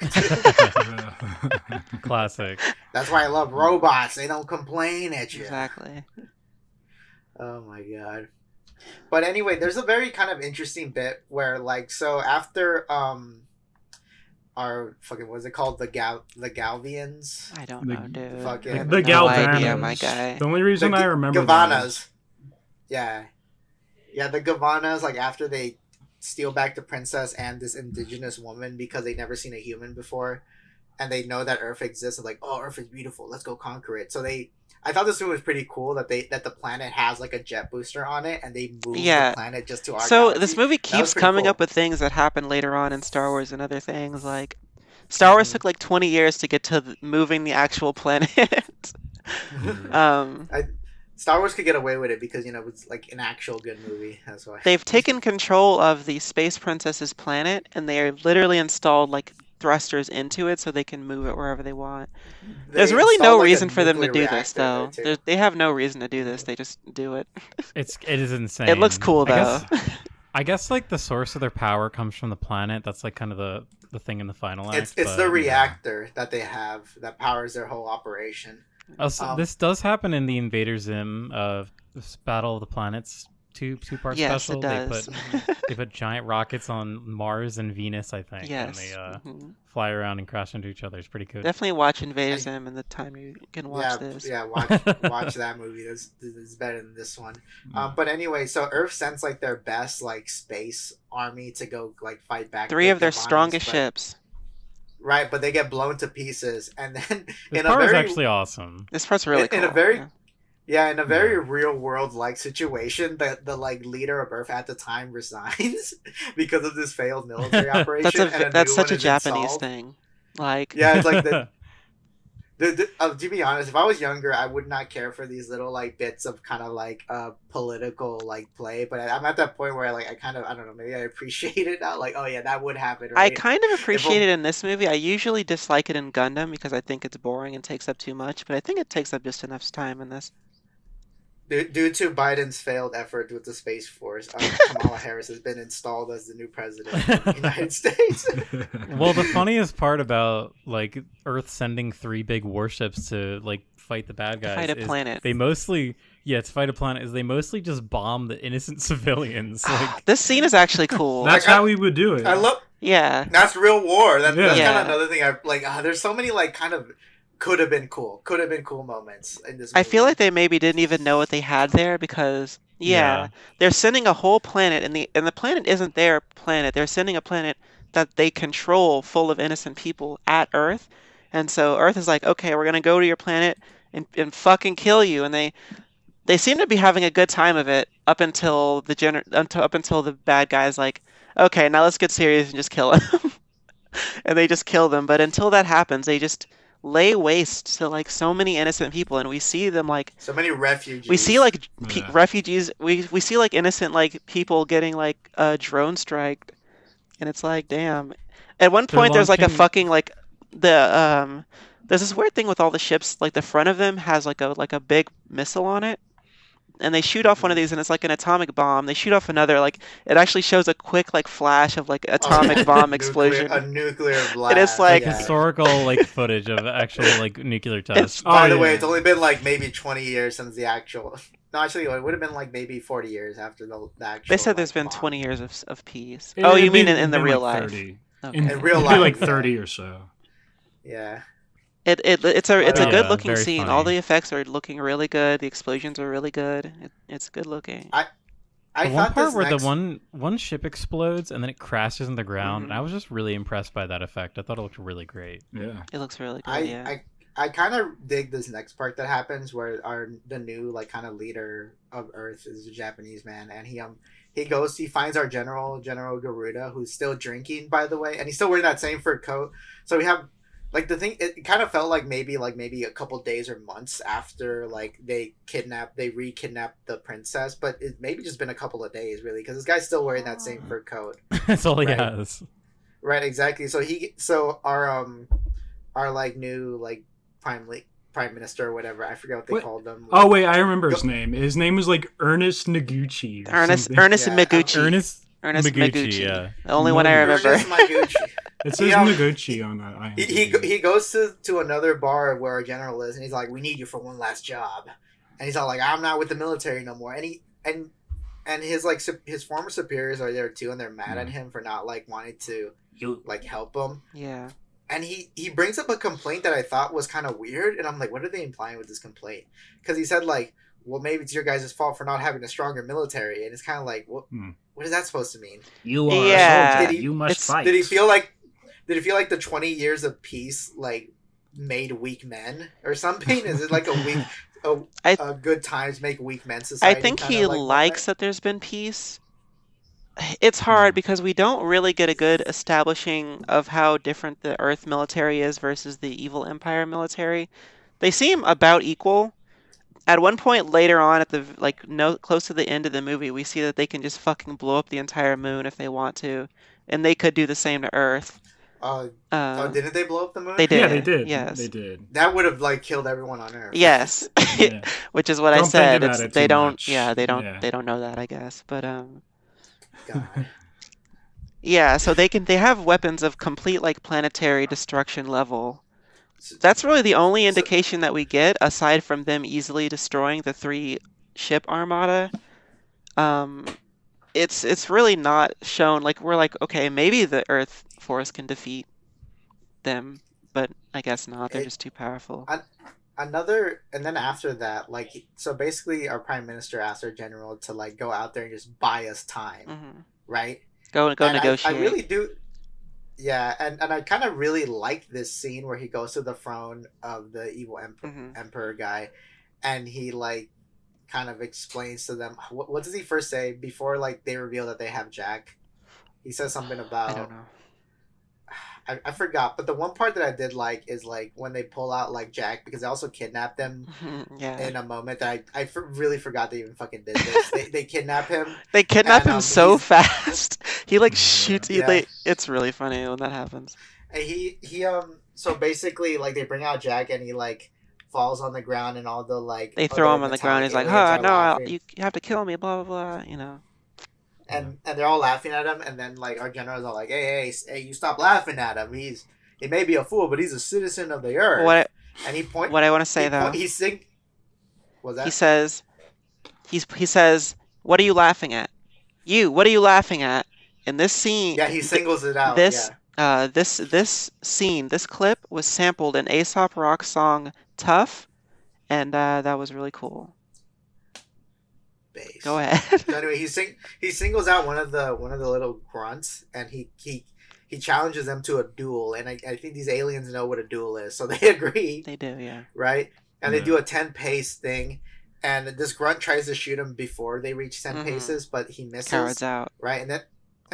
Classic. That's why I love robots. They don't complain at you. Exactly. Oh my god. But anyway, there's a very kind of interesting bit where like so after our fucking what's it called? The Galvians? I don't know, dude. fucking- I have The no Galvanas. idea, my guy. The only reason The I remember Gavanas. Yeah. Yeah, the Gavanas, like after they steal back the princess and this indigenous woman because they've never seen a human before and they know that Earth exists, and like, oh, Earth is beautiful, let's go conquer it. So I thought this one was pretty cool that the planet has like a jet booster on it and they move Yeah. the planet just to our So galaxy. this movie was keeps pretty coming cool. up with things that happen later on in Star Wars and other things. Like Star Wars Mhm. took like 20 years to get to moving the actual planet. um, Star Wars could get away with it because it's like an actual good movie. That's why they've taken control of the space princess's planet, and they are literally installed like thrusters into it so they can move it wherever they want. There's really installed, no like, a reason for them to nuclear do this, reactor though. there, too. They have no reason to do this. They just do it. It is insane. It looks cool, though. I guess like the source of their power comes from the planet. That's like kind of the thing in the final act. It's but, the yeah. reactor that they have that powers their whole operation. Also, this does happen in the Invader Zim Battle of the Planets two-part Yes, special. it does. They put giant rockets on Mars and Venus, I think, Yes. and they Mhm. fly around and crash into each other. It's pretty good. Definitely watch Invader Zim in the time you can watch this. Yeah, watch that movie. That's better than this one. But anyway, so Earth sends like their best like space army to go like fight back. 3 the of their Gavanas, strongest but- ships. Right, but they get blown to pieces, and then This in a part is very actually awesome. This part's really cool. in a very yeah. in a very real world like situation, the like leader of Earth at the time resigns because of this failed military operation. That's and that's new such one a is Japanese installed. thing. Like Yeah, it's like the To be honest, if I was younger, I would not care for these little like bits of kind of like political like play. But I'm at that point where like I don't know, maybe I appreciate it now. Like, oh yeah, that would happen, I right? kind of appreciate it in this movie. I usually dislike it in Gundam because I think it's boring and takes up too much, but I think it takes up just enough time in this. Due to Biden's failed effort with the Space Force, Kamala Harris has been installed as the new president of the United States. Well, the funniest part about like Earth sending 3 big warships to like fight the bad guys Fight a is planet. they mostly to fight a planet is they mostly just bomb the innocent civilians. Like This scene is actually cool. That's how we would do it. I love Yeah. that's real war. That's Yeah. kind of another thing. I like. There's so many like kind of could have been cool moments in this movie. I feel like they maybe didn't even know what they had there because they're sending a whole planet and the planet isn't their planet. They're sending a planet that they control full of innocent people at Earth. And so Earth is like, okay, we're gonna go to your planet and fucking kill you. And they seem to be having a good time of it up until the bad guy's like, okay, now let's get serious and just kill him. And they just kill them. But until that happens, they just lay waste to like so many innocent people, and we see them like so many refugees. we see like refugees. We see like innocent like people getting like drone striked, and it's like damn. At one point, there's like a fucking like the there's this weird thing with all the ships. Like the front of them has like a big missile on it. And they shoot off one of these, and it's like an atomic bomb. They shoot off another, like it actually shows a quick like flash of like atomic bomb explosion. A nuclear blast. And it's like historical like footage of actual like nuclear tests. By the way, it's only been like maybe 20 years since the actual. No, actually, it would have been like maybe 40 years after the actual. They said there's like, been bomb. 20 years of peace. It- Oh, it'd you mean been- in the it'd real been like life? 30. Okay. In real it'd be life, like yeah. 30 or so. Yeah. It's a Yeah, good looking very scene. funny. All the effects are looking really good. The explosions are really good. It's good looking. I The one thought part this where next... the one ship explodes and then it crashes in the ground, Mhm. and I was just really impressed by that effect. I thought it looked really great. Yeah. It looks really good. Yeah. I kind of dig this next part that happens where the new like kind of leader of Earth is a Japanese man, and he finds our General Garuda, who's still drinking, by the way, and he's still wearing that same fur coat. So we have like the thing. It kind of felt like maybe a couple days or months after like they re-kidnapped the princess, but it maybe just been a couple of days really, because this guy's still wearing that same fur coat. That's all he Right. has. Right, exactly. So our like new like prime minister or whatever, I forget what they called them. Oh wait, I remember his name. His name was like Ernest Noguchi. Ernest something. Miguchi. Ernest Miguchi. Miguchi, yeah. The only one I remember. Ernest Maguchi. It says Noguchi on that. He goes to another bar where our general is, and he's like, "We need you for one last job," and he's all like, "I'm not with the military no more." And his like his former superiors are there too, and they're mad at him for not like wanting to like help him. Yeah. And he brings up a complaint that I thought was kind of weird, and I'm like, what are they implying with this complaint? Because he said like, well, maybe it's your guys' fault for not having a stronger military, and it's kind of like, what is that supposed to mean? You are Yeah. a soldier. You must fight. Did he feel like the 20 years of peace like made weak men or something? Is it like a good times make weak men society? I think kinda he like likes that there's been peace. It's hard because we don't really get a good establishing of how different the Earth military is versus the evil Empire military. They seem about equal. At one point later on, at the close to the end of the movie, we see that they can just fucking blow up the entire moon if they want to, and they could do the same to Earth. Didn't they blow up the moon? They did. Yeah, they did. Yes. They did. That would have like killed everyone on Earth. Yes, Yeah. which is what I Don't think said. about it They too don't. much. Yeah, they don't. Yeah. They don't know that, I guess. But God. yeah. So they have weapons of complete like planetary destruction level. That's really the only indication that we get, aside from them easily destroying the 3 ship armada. It's really not shown. Like we're like, okay, maybe the Earth Force can defeat them, but I guess not. They're just too powerful. And then after that, like, so basically our prime minister asked our general to like go out there and just buy us time, right? Go And negotiate. I really do. Yeah, and I kind of really like this scene where he goes to the throne of the evil emperor guy, and he like kind of explains to them what does he first say before like they reveal that they have Jack. He says something about I don't know. I forgot, but the one part that I did like is like when they pull out like Jack, because they also kidnapped them in a moment that really forgot they even fucking did this. They kidnap him. They kidnap him so fast. He like shoots. It's really funny when that happens. And he so basically like they bring out Jack and he like falls on the ground and all the like they throw him on the ground. He's like, no, you have to kill me, blah blah blah. And they're all laughing at him, and then like our generals are like, hey, you stop laughing at him. He may be a fool, but he's a citizen of the earth. What I want to say though, he says, what are you laughing at? What are you laughing at? In this scene, he singles it out. This scene, this clip was sampled in Aesop Rock's song "Tough," and that was really cool. Base. Go ahead. So anyway, he singles out one of the little grunts, and he challenges them to a duel. And I think these aliens know what a duel is, so they agree. They do, yeah. Right, and they do a 10 pace thing, and this grunt tries to shoot him before they reach 10 paces, but he misses. Cowards out. Right, and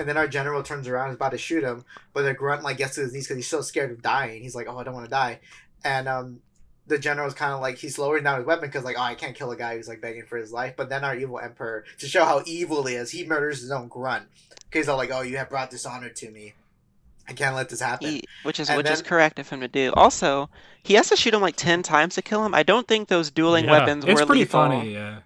then our general turns around, is about to shoot him, but the grunt like gets to his knees because he's so scared of dying. He's like, oh, I don't want to die, and the general's kind of like, he's lowering down his weapon because like, oh, I can't kill a guy who's like begging for his life. But then our evil emperor, to show how evil he is, he murders his own grunt. Okay, he's all like, oh, you have brought dishonor to me. I can't let this happen. Which is correct of him to do. Also, he has to shoot him like 10 times to kill him. I don't think those dueling weapons were lethal. It's pretty funny, yeah.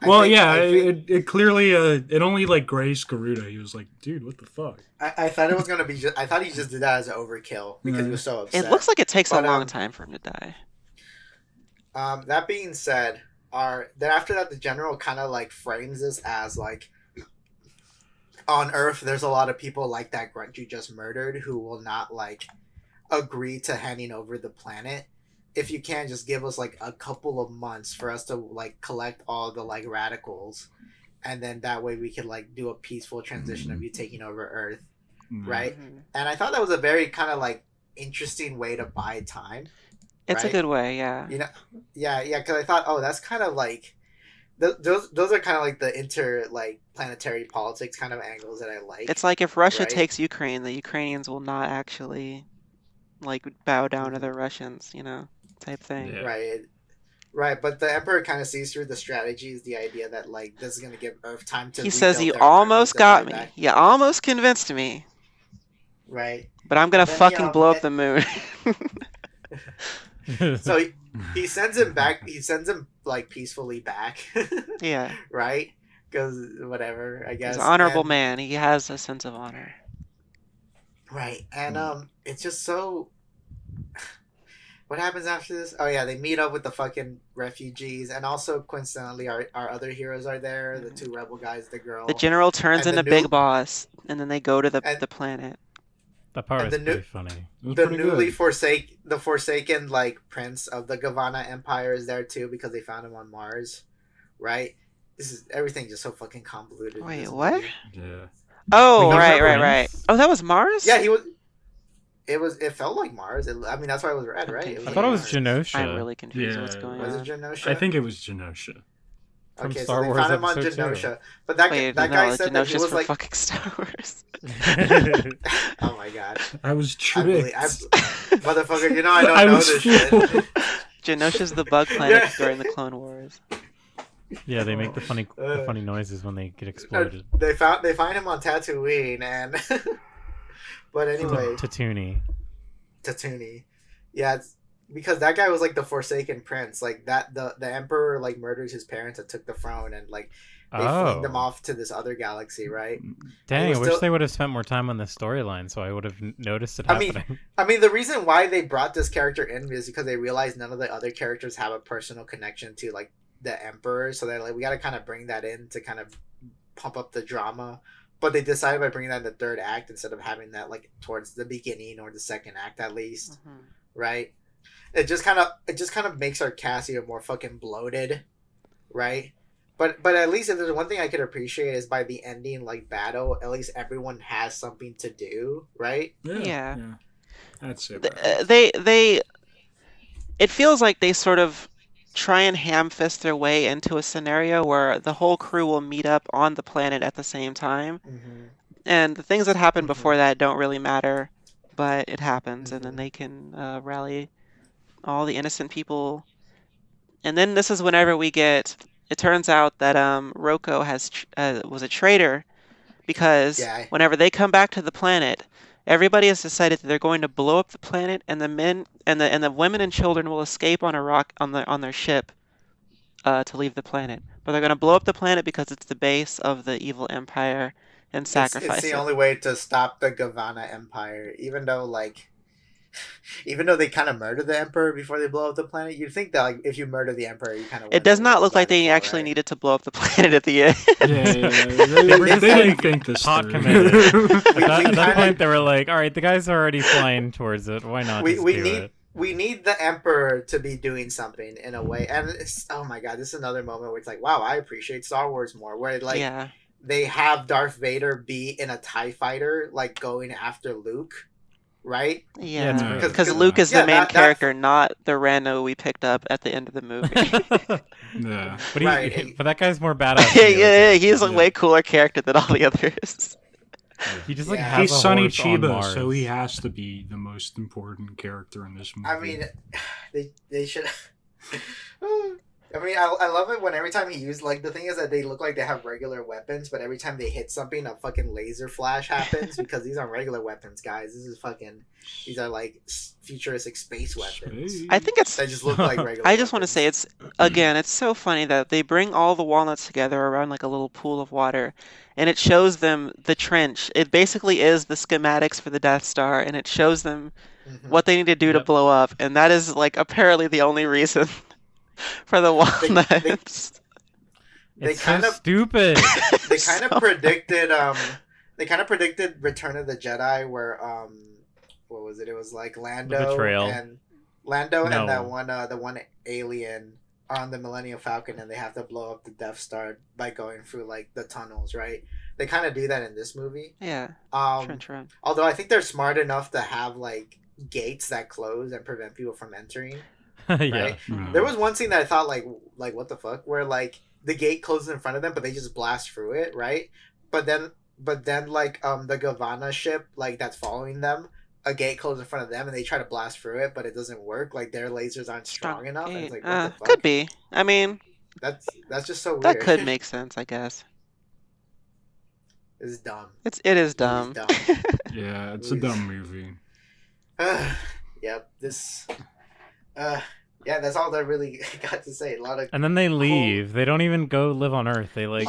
Well, it clearly it only like grazed Garuda. He was like, dude, what the fuck? I thought it was gonna be I thought he just did that as an overkill because he was so upset. It looks like it takes a long time for him to die. That being said, then after that, the general kind of like frames this as like, on Earth, there's a lot of people like that grunt you just murdered who will not like agree to handing over the planet. If you can, just give us like a couple of months for us to like collect all the like radicals, and then that way we could like do a peaceful transition of you taking over Earth, right? And I thought that was a very kind of like interesting way to buy time. It's a good way, yeah. Because I thought, oh, that's kind of like those are kind of like the planetary politics kind of angles that I like. It's like if Russia takes Ukraine, the Ukrainians will not actually like bow down to the Russians, type thing. Yeah. Right. But the Emperor kind of sees through the strategies, the idea that like this is going to give Earth time to. He says, "You almost got me. You almost convinced me." Right. But I'm gonna fucking blow up the moon. So he sends him back. He sends him like peacefully back. Yeah. Right. Because whatever, I guess. He's an honorable man. He has a sense of honor. Right, and it's just so. What happens after this? Oh yeah, they meet up with the fucking refugees, and also coincidentally, our other heroes are there. The two rebel guys, the girl. The general turns into Big Boss, and then they go to the planet. That part was pretty funny. The forsaken like prince of the Gavana Empire is there too because they found him on Mars, right? This is everything just so fucking convoluted. Wait, what? Yeah. Oh, right. Oh, that was Mars? Yeah, he was. It felt like Mars. That's why it was red, right? I thought it was Genosha. I'm really confused what's going on. Was it Genosha? I think it was Genosha. From okay, Star so they Wars found him on Episode Genosha. 2. But that guy said that he was like fucking Star Wars. Oh my god. I was tricked. Motherfucker, I don't know this shit. Genosha's the bug planet during the Clone Wars. Yeah, they make the funny noises when they get exploded. They find him on Tatooine, and but anyway, Tatooine. Yeah, it's because that guy was like the Forsaken Prince, like that the Emperor like murdered his parents and took the throne, and like they fleed them off to this other galaxy, right? Dang, I wish they would have spent more time on the storyline, so I would have noticed it happening. I mean, the reason why they brought this character in is because they realized none of the other characters have a personal connection to like the Emperor, so they're like, we got to kind of bring that in to kind of pump up the drama. But they decided by bringing that in the third act instead of having that like towards the beginning or the second act at least, right? It just kind of makes our cast even more fucking bloated, right? But at least if there's one thing I could appreciate is by the ending like battle, at least everyone has something to do, right? Yeah. That's it. It feels like they sort of try and ham-fist their way into a scenario where the whole crew will meet up on the planet at the same time. And the things that happened before that don't really matter but it happens, and then they can rally all the innocent people. And then this is whenever we get. It turns out that Roko was a traitor, because whenever they come back to the planet, everybody has decided that they're going to blow up the planet, and the men and the women and children will escape on a rock on their ship to leave the planet. But they're going to blow up the planet because it's the base of the evil empire and sacrifice It's the only way to stop the Gavana Empire, even though they kind of murder the emperor before they blow up the planet. You'd think that if you murder the emperor, you kind of. It does not look like they actually needed to blow up the planet at the end. They didn't think this hot through. committed. At that point, they were like, "All right, the guys are already flying towards it. Why not?" We need the emperor to be doing something in a way, and oh my god, this is another moment where it's like, wow, I appreciate Star Wars more. Where they have Darth Vader be in a TIE fighter, going after Luke. Right? Yeah, because Luke is the main character, not the rando we picked up at the end of the movie. Yeah, but that guy's more badass. Yeah, he's a way cooler character than all the others. He just has he's a Sonny horse on Chiba, Mars. so he has to be the most important character in this movie. I mean, they should. I mean, I love it when every time he used, the thing is that they look like they have regular weapons, but every time they hit something, a fucking laser flash happens, because these aren't regular weapons, guys. These are futuristic space weapons. I think they just look like regular I just want to say, it's so funny that they bring all the walnuts together around a little pool of water, and it shows them the trench. It basically is the schematics for the Death Star, and it shows them what they need to do to blow up, and that is, apparently the only reason for the walnuts. It's so stupid. They kind of predicted Return of the Jedi, where what was it? It was Lando and the one alien are on the Millennium Falcon, and they have to blow up the Death Star by going through the tunnels, right? They kind of do that in this movie. Yeah. Trench run. Although I think they're smart enough to have gates that close and prevent people from entering. Right? There was one scene that I thought what the fuck, where the gate closes in front of them, but they just blast through it, right? But then the Gavana ship that's following them, a gate closes in front of them, and they try to blast through it, but it doesn't work. Their lasers aren't strong enough. And it's what the fuck? Could be. I mean, that's just so weird. That could make sense, I guess. It's dumb. It is dumb. Yeah, it's a dumb movie. Yep. This. Yeah, that's all I really got to say. And then they leave. They don't even go live on Earth. They they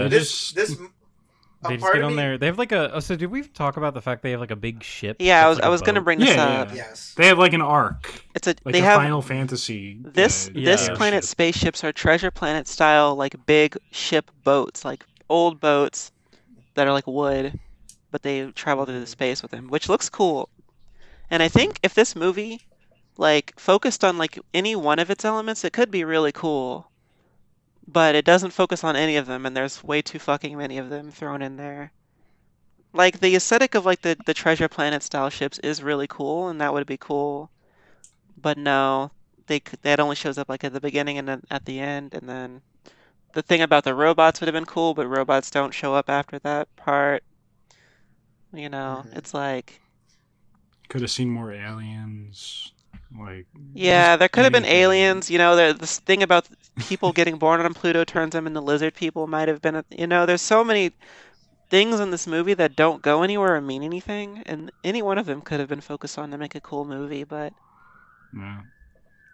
just get on there. They have so did we talk about the fact they have a big ship? Yeah, I was going to bring this up. Yeah. Yes. They have an arc. They have Final Fantasy. This planet's spaceships are treasure planet style, big ship boats, old boats that are wood, but they travel through the space with them, which looks cool. And I think if this movie focused on any one of its elements, it could be really cool. But it doesn't focus on any of them, and there's way too fucking many of them thrown in there. The aesthetic of the treasure planet style ships is really cool, and that would be cool. But no, that only shows up at the beginning and then at the end, and then the thing about the robots would have been cool, but robots don't show up after that part. It's could have seen more aliens. Yeah, there could have been aliens. This thing about people getting born on Pluto turns them into lizard people might have been. There's so many things in this movie that don't go anywhere or mean anything, and any one of them could have been focused on to make a cool movie. But yeah,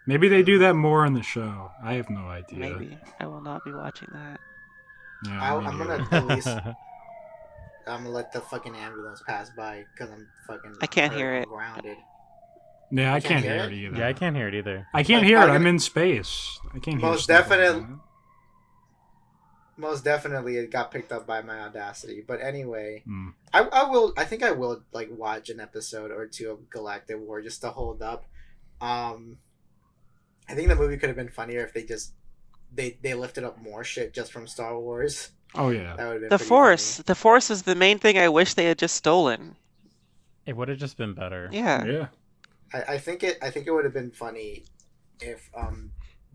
maybe they do that more in the show. I have no idea. Maybe I will not be watching that. Yeah, I'm gonna at least. I'm gonna let the fucking ambulance pass by because I'm fucking. I can't hear it. Grounded. Yeah, I can't hear it either. Yeah, I can't hear it either. I can't hear it. I'm in space. I can't hear it. Most definitely, it got picked up by my Audacity. But anyway, I think I will watch an episode or two of Galactic War just to hold up. I think the movie could have been funnier if they lifted up more shit just from Star Wars. Oh yeah, that would have been the Force. Funny. The Force is the main thing I wish they had just stolen. It would have just been better. Yeah. Yeah. I think it would have been funny if I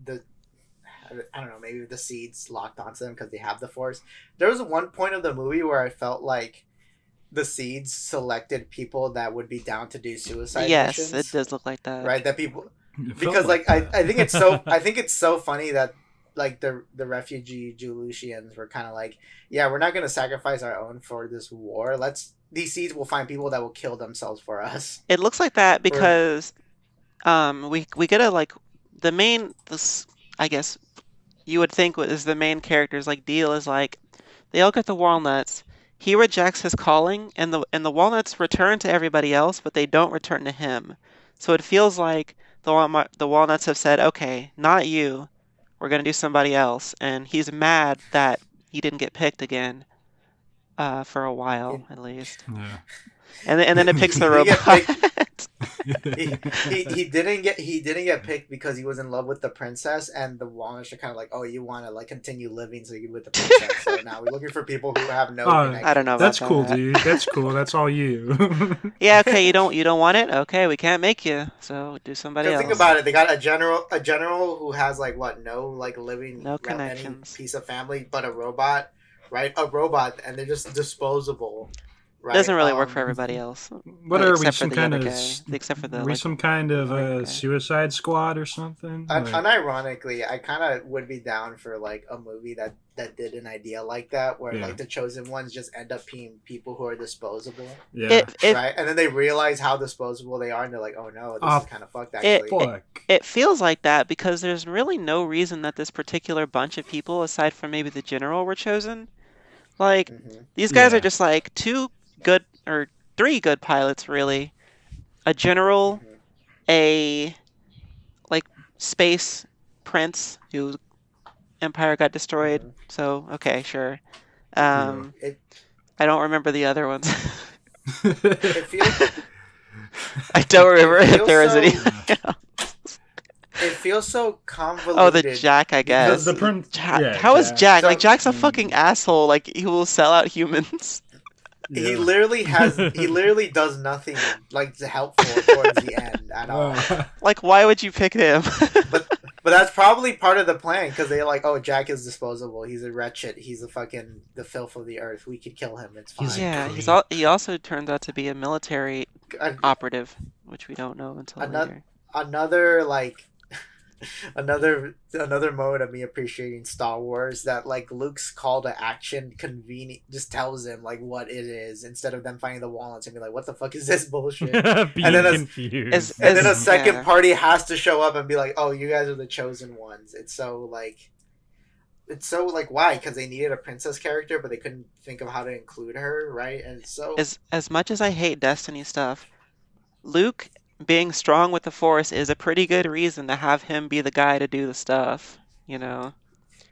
don't know, maybe the seeds locked onto them because they have the Force. There was one point of the movie where I felt like the seeds selected people that would be down to do suicide Yes, missions. it does look like that. Right, that people It because felt like that. I think it's so funny that like the refugee Jelusians were kind of like, yeah, we're not gonna sacrifice our own for this war. These seeds will find people that will kill themselves for us. It looks like that because we get a like the main this I guess you would think is the main character's like deal is like they all get the walnuts. He rejects his calling, and the walnuts return to everybody else, but they don't return to him. So it feels like the walnuts have said, "Okay, not you. We're gonna do somebody else," and he's mad that he didn't get picked again, for a while at least. Yeah. And then it picks the He didn't get robot. he didn't get picked because he was in love with the princess, and the walnuts are kind of like, oh, you want to like continue living so you can with the princess. So now we're looking for people who have no connection. I don't know. That's about cool, that. dude. That's cool. That's all you. Yeah, okay. You don't want it. Okay, we can't make you. So do somebody else. Think about it. They got a general who has like no like living No any connections. piece of family, but a robot, right? A robot, and they're just disposable. Right? Doesn't really work for everybody else. What are we? Except for Some the kind other of? guy. Except for the Are we like, some kind of white guy. Suicide Squad or something? Like- Unironically, I kind of would be down for like a movie that did an idea like that, where Yeah. like the chosen ones just end up being people who are disposable, yeah. right? And then they realize how disposable they are, and they're like, "Oh no, this is kind of fucked." Actually, Fuck. It feels like that because there's really no reason that this particular bunch of people, aside from maybe the general, were chosen. Like these guys Yeah. are just like three good pilots, really. A general, a like space prince whose empire got destroyed. So okay, sure. It I don't remember the other ones. it feels I don't remember It if there was feels any. it feels so convoluted. Oh, the Jack, I guess. The prince. Yeah, How is Jack? So- Like Jack's a fucking asshole. Like he will sell out humans. He Yeah. literally does nothing like helpful towards the end at all. Like why would you pick him? But that's probably part of the plan because they're like, oh, Jack is disposable. He's a wretched. He's the filth of the earth. We could kill him. It's fine. He's Yeah, Great. he also turns out to be a military An- operative, which we don't know until later. another like another mode of me appreciating Star Wars that like Luke's call to action convenient just tells him like what it is instead of them finding the walnuts and be like, what the fuck is this bullshit? Being And then confused. And then a second yeah. party has to show up and be like, "Oh, you guys are the chosen ones." It's so like, why? Because they needed a princess character, but they couldn't think of how to include her, right? And it's so As much as I hate Destiny stuff, Luke being strong with the Force is a pretty good reason to have him be the guy to do the stuff, you know?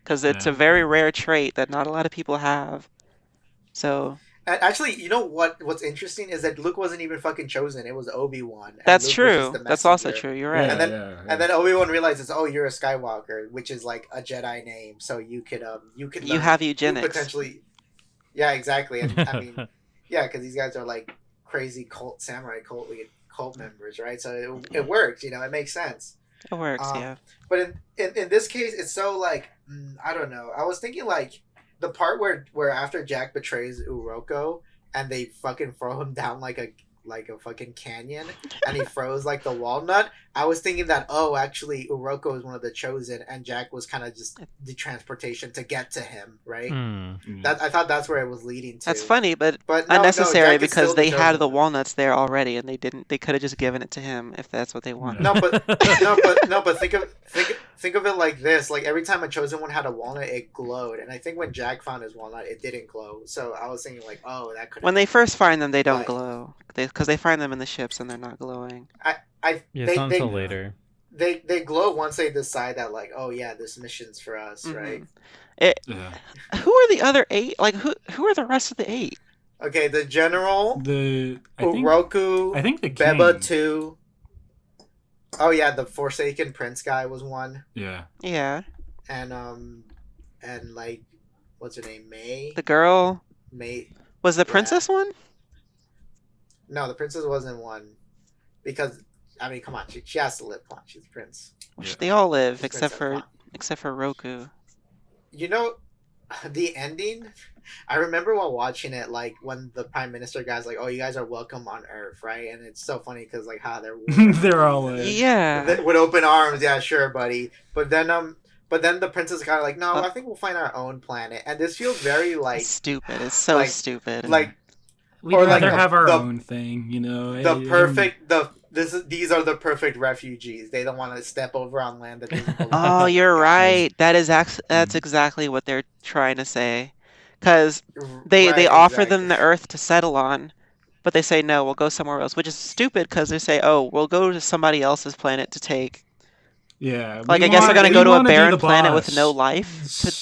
Because it's Yeah. a very rare trait that not a lot of people have. So and actually, you know what's interesting is that Luke wasn't even fucking chosen. It was Obi-Wan. And that's Luke was true. just the That's also messenger. true. You're right. And then Obi-Wan realizes, oh, you're a Skywalker, which is like a Jedi name, so you could You learn- have you eugenics. potentially. Yeah, exactly. And I mean, yeah, because these guys are like crazy samurai cult members, right? So it works, it makes sense. It works, Um, yeah. But in this case, it's so like I don't know. I was thinking like the part where after Jack betrays Uroko and they fucking throw him down like a fucking canyon and he froze like the walnut. I was thinking that actually Uroko is one of the chosen and Jack was kind of just the transportation to get to him, right? That I thought that's where it was leading to. That's funny, but no, unnecessary Jack is because still they the had chosen the one. walnuts there already, and they didn't. They could have just given it to him if that's what they wanted. No, but think of it like this. Like every time a chosen one had a walnut, it glowed, and I think when Jack found his walnut, it didn't glow. So I was thinking like, oh, that could. When they first find them, they don't Right. glow because they find them in the ships and they're not glowing. Yeah, it's not until later. They glow once they decide that like, oh yeah, this mission's for us, Mhm. right? Yeah. Who are the other 8? Like who are the rest of the 8? Okay, the general, I think Uroku, the king. Beba 2. Oh yeah, the Forsaken Prince guy was one, Yeah. Yeah, and like, what's her name? the girl May. was the Yeah. princess one. No, the princess wasn't one, because I mean, come on, she has to live. Come on, she's a prince. Which Yeah. they all live She's except princess, for come on. Roku. You know, the ending. I remember while watching it, like when the prime minister guy's like, "Oh, you guys are welcome on Earth," right? And it's so funny because like, they're They're all like, Yeah. with open arms. Yeah, sure, buddy. But then the princess is kind of like, "No, I think we'll find our own planet." And this feels very like stupid. It's so like, stupid. Like, we'd or rather like have our the- own thing, you know. These are the perfect refugees. They don't want to step over on land that doesn't belong. Oh, you're right. That's exactly what they're trying to say. Because they offer them the Earth to settle on, but they say no, we'll go somewhere else, which is stupid because they say, oh, we'll go to somebody else's planet to take. Yeah. Like, I guess we're gonna go to a barren planet with no life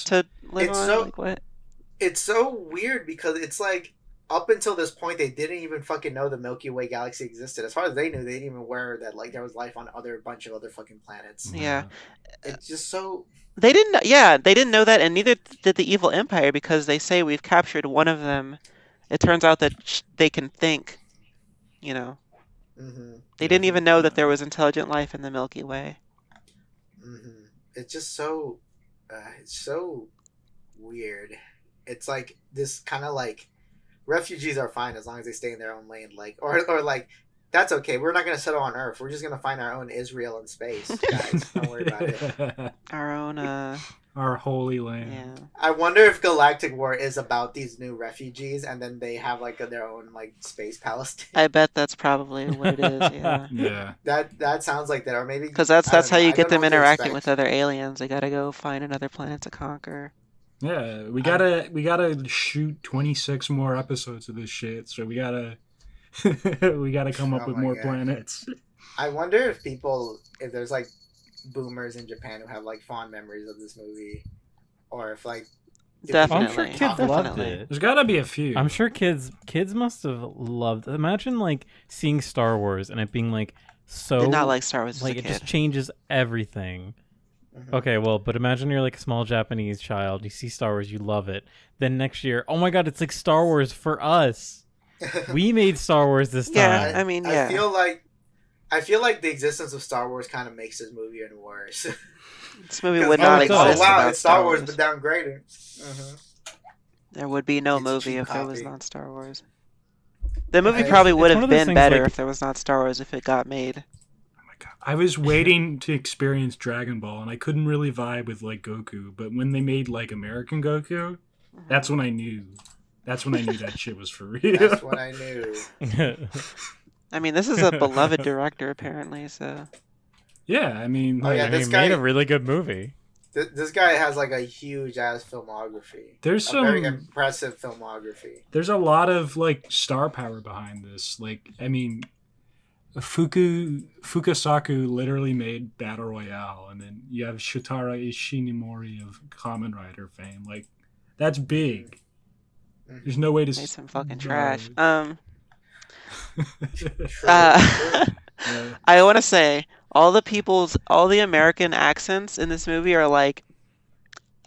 to live It's on. so- Like, what? It's so weird because it's like up until this point they didn't even fucking know the Milky Way galaxy existed. As far as they knew, they didn't even aware that like there was life on a bunch of other fucking planets. Yeah. It's just so. They didn't. Yeah, they didn't know that, and neither did the evil empire because they say we've captured one of them. It turns out that they can think. You know, they didn't even know that there was intelligent life in the Milky Way. It's just so. It's so weird. It's like this kind of like refugees are fine as long as they stay in their own lane, like or like that's okay. We're not gonna settle on Earth. We're just gonna find our own Israel in space, guys. Don't worry about it. Our own. Our holy land. Yeah. I wonder if Galactic War is about these new refugees, and then they have like their own like space Palestine. I bet that's probably what it is. Yeah. Yeah. That sounds like that, or maybe Because that's how you get them interacting with with other aliens. They gotta go find another planet to conquer. Yeah, we gotta shoot 26 more episodes of this shit. So we gotta come up Oh with my more God. planets. I wonder if there's like boomers in Japan who have like fond memories of this movie, or if like Definitely. I'm sure kids loved Definitely. it. There's gotta be a few. I'm sure kids must have loved. Imagine like seeing Star Wars and it being like so. Did not like Star Wars as like a it kid. just changes everything. Okay, well, but imagine you're like a small Japanese child. You see Star Wars, you love it. Then next year, oh my god, it's like Star Wars for us. We made Star Wars this time. Yeah, I mean, yeah. I feel like the existence of Star Wars kind of makes this movie even worse. This movie would Oh, not it does. exist Oh wow, without it's Star Wars, but downgraded. There would be no It's a movie cheap if there was copy. not Star Wars. The movie It's probably one would of have those been things, better like- if there was not Star Wars if it got made. Oh my God. I was waiting to experience Dragon Ball, and I couldn't really vibe with like Goku. But when they made like American Goku, that's when I knew. That's when I knew that shit was for real. That's what I knew. I mean, this is a beloved director apparently, so Yeah, I mean, Oh, yeah, like, this he guy- made a really good movie. This guy has like a huge ass filmography. There's a very some- impressive filmography. there's a lot of like star power behind this. Like, I mean, Fukasaku literally made Battle Royale, and then you have Shotaro Ishinomori of Kamen Rider fame. Like, that's big. There's no way to made some fucking trash. True. Yeah. I want to say all the American accents in this movie are like,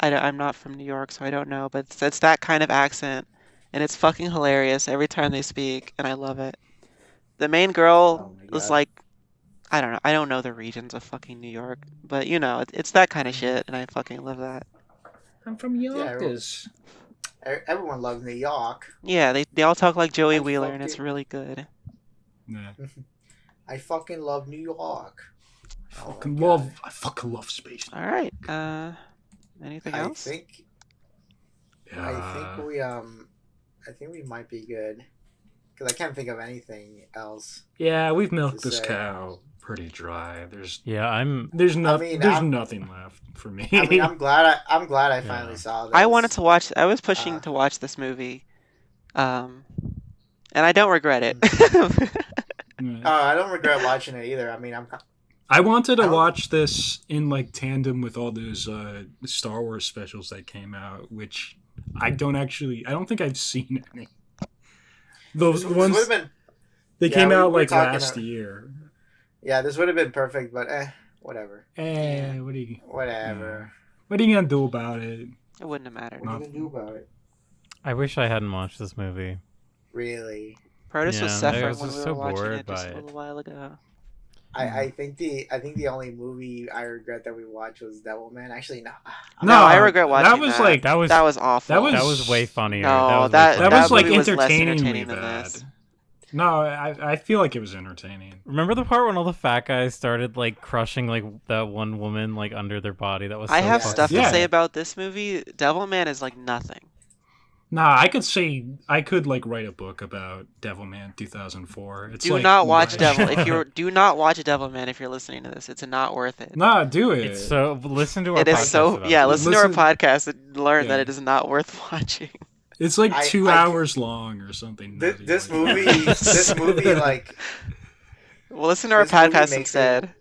I'm not from New York, so I don't know, but it's that kind of accent, and it's fucking hilarious every time they speak, and I love it. The main girl Oh my was God. like, I don't know, I don't know the regions of fucking New York, but you know, it's that kind of shit, and I fucking love that. I'm from Yonkers. Everyone loves New York. Yeah, they all talk like Joey I Wheeler, and it's fucking- really good. Yeah. I fucking love New York. Oh my I fucking love space. All right, anything I else? think I think we might be good because I can't think of anything else. Yeah, we've milked To this say. cow pretty dry. There's I'm nothing left for me. I mean, I'm glad I finally Yeah. saw this. I wanted to watch. I was pushing to watch this movie, and I don't regret it. Yeah. I don't regret watching it either. I mean, I wanted to I don't- watch this in like tandem with all those Star Wars specials that came out, which I don't think I've seen any. Those this ones would have been they yeah, came we out were like talking last about- year. yeah, this would have been perfect, but whatever. What are you Whatever. what are you gonna do about it? It wouldn't have mattered. What are you gonna do about it? I wish I hadn't watched this movie. Really? Protus was Yeah, I suffering was when just we so were watching bored it just by a it. little while ago. I think the only movie I regret that we watched was Devilman. Actually, no. No, I regret watching that. Was like that was awful. That was way funnier. No, that was movie like was less entertainingly entertaining than bad. this. No, I feel like it was entertaining. Remember the part when all the fat guys started like crushing like that one woman like under their body? That was. I so have fucking stuff to Yeah. say about this movie. Devilman is like nothing. Nah, I could like write a book about Devilman 2004. It's Do like, not watch right. do not watch Devilman if you're listening to this. It's not worth it. Nah, do it. It's so listen to our. It is podcast so about yeah. it. Listen to our podcast and learn Yeah. that it is not worth watching. It's like I- 2 I- hours long or something. This nutty like that. this movie, like, Well, listen to our This movie podcast makes instead.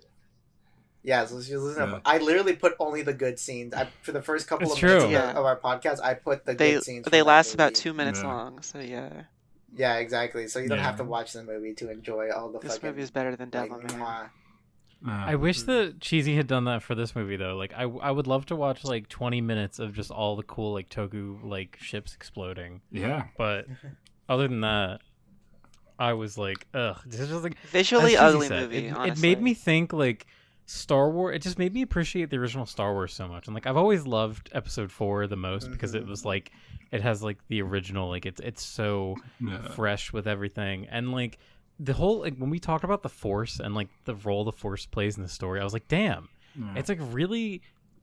yeah. So just listen. Yeah. I literally put only the good scenes. For the first couple It's of minutes true. of our podcast, I put the They good scenes. they from that last about movie. 2 minutes Yeah. long. So yeah, Yeah, exactly. So you don't have to Yeah. watch the movie to enjoy all the this fucking. movie is better than like, Devilman. mwah. I wish that Cheesy had done that for this movie though. Like I would love to watch like 20 minutes of just all the cool like Toku like ships exploding. Yeah. But other than that, I was like, ugh. This is just like Visually as Cheesy ugly said, movie. It honestly. made me think like Star Wars. It just made me appreciate the original Star Wars so much. And like I've always loved Episode 4 the most because it was like it has like the original. Like it's so Yeah. fresh with everything and like. The whole like when we talked about the Force and like the role the Force plays in the story, I was like, damn, Yeah. it's like really,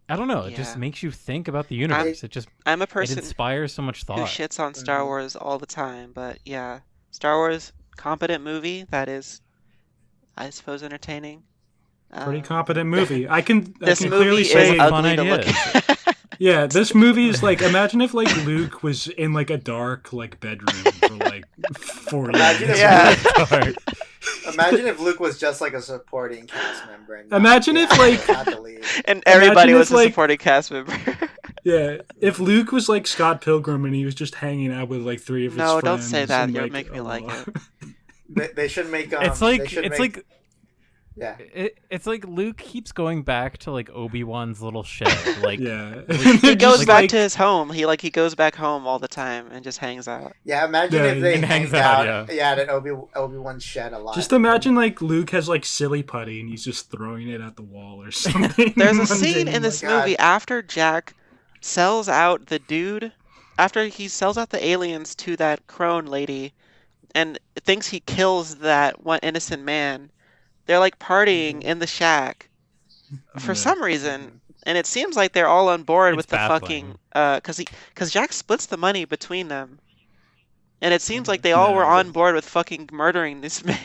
I don't know, it just Yeah. makes you think about the universe. I'm a It person inspires so much who thought. shits on Star Wars all the time, but yeah, Star Wars competent movie that is, I suppose, entertaining. Pretty competent movie. I can This clearly movie say is fun ugly to idea. look at. yeah, this movie is like imagine if like Luke was in like a dark like bedroom for like 4 Imagine years. if- Yeah. Imagine if Luke was just like a supporting cast member. And Imagine if, like- not the lead. And everybody Imagine was if, a like- supporting cast member. Yeah, if Luke was like Scott Pilgrim and he was just hanging out with like 3 of his friends. No, don't say that. and, You'll like, make me like it. They should make. It's like they should make- yeah. it's like Luke keeps going back to like Obi-Wan's little shed. Like Yeah. He goes Just, back like- to his home. He goes back home all the time and just hangs out. Yeah, imagine Yeah, if they and hanged hangs out, out. Yeah, at Obi-Wan's shed a lot. Just imagine like Luke has like silly putty and he's just throwing it at the wall or something. There's a scene in this God. movie after Jack sells out the dude, after he sells out the aliens to that crone lady and thinks he kills that one innocent man. They're like partying in the shack for Yeah. some reason. And it seems like they're all on board It's with the baffling. fucking because Jack splits the money between them. And it seems like they all were Yeah. on board with fucking murdering this man.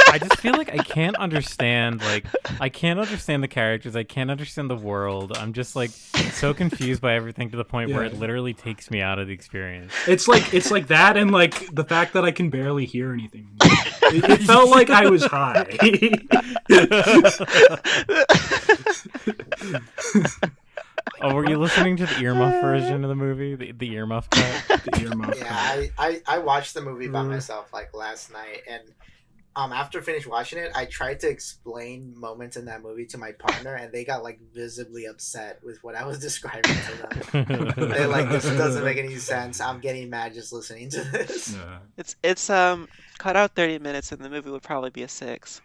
I just feel like I can't understand the characters. I can't understand the world. I'm just like so confused by everything to the point where it Yeah. literally takes me out of the experience. It's like that and like the fact that I can barely hear anything. It felt like I was high. Oh, were you listening to the earmuff version of the movie? The earmuff cut? The earmuff. Yeah, I watched the movie by Mhm. myself like last night, and after finished watching it, I tried to explain moments in that movie to my partner, and they got like visibly upset with what I was describing to them. They're like, "This doesn't make any sense. I'm getting mad just listening to this." Yeah. It's cut out 30 minutes and the movie would probably be a 6.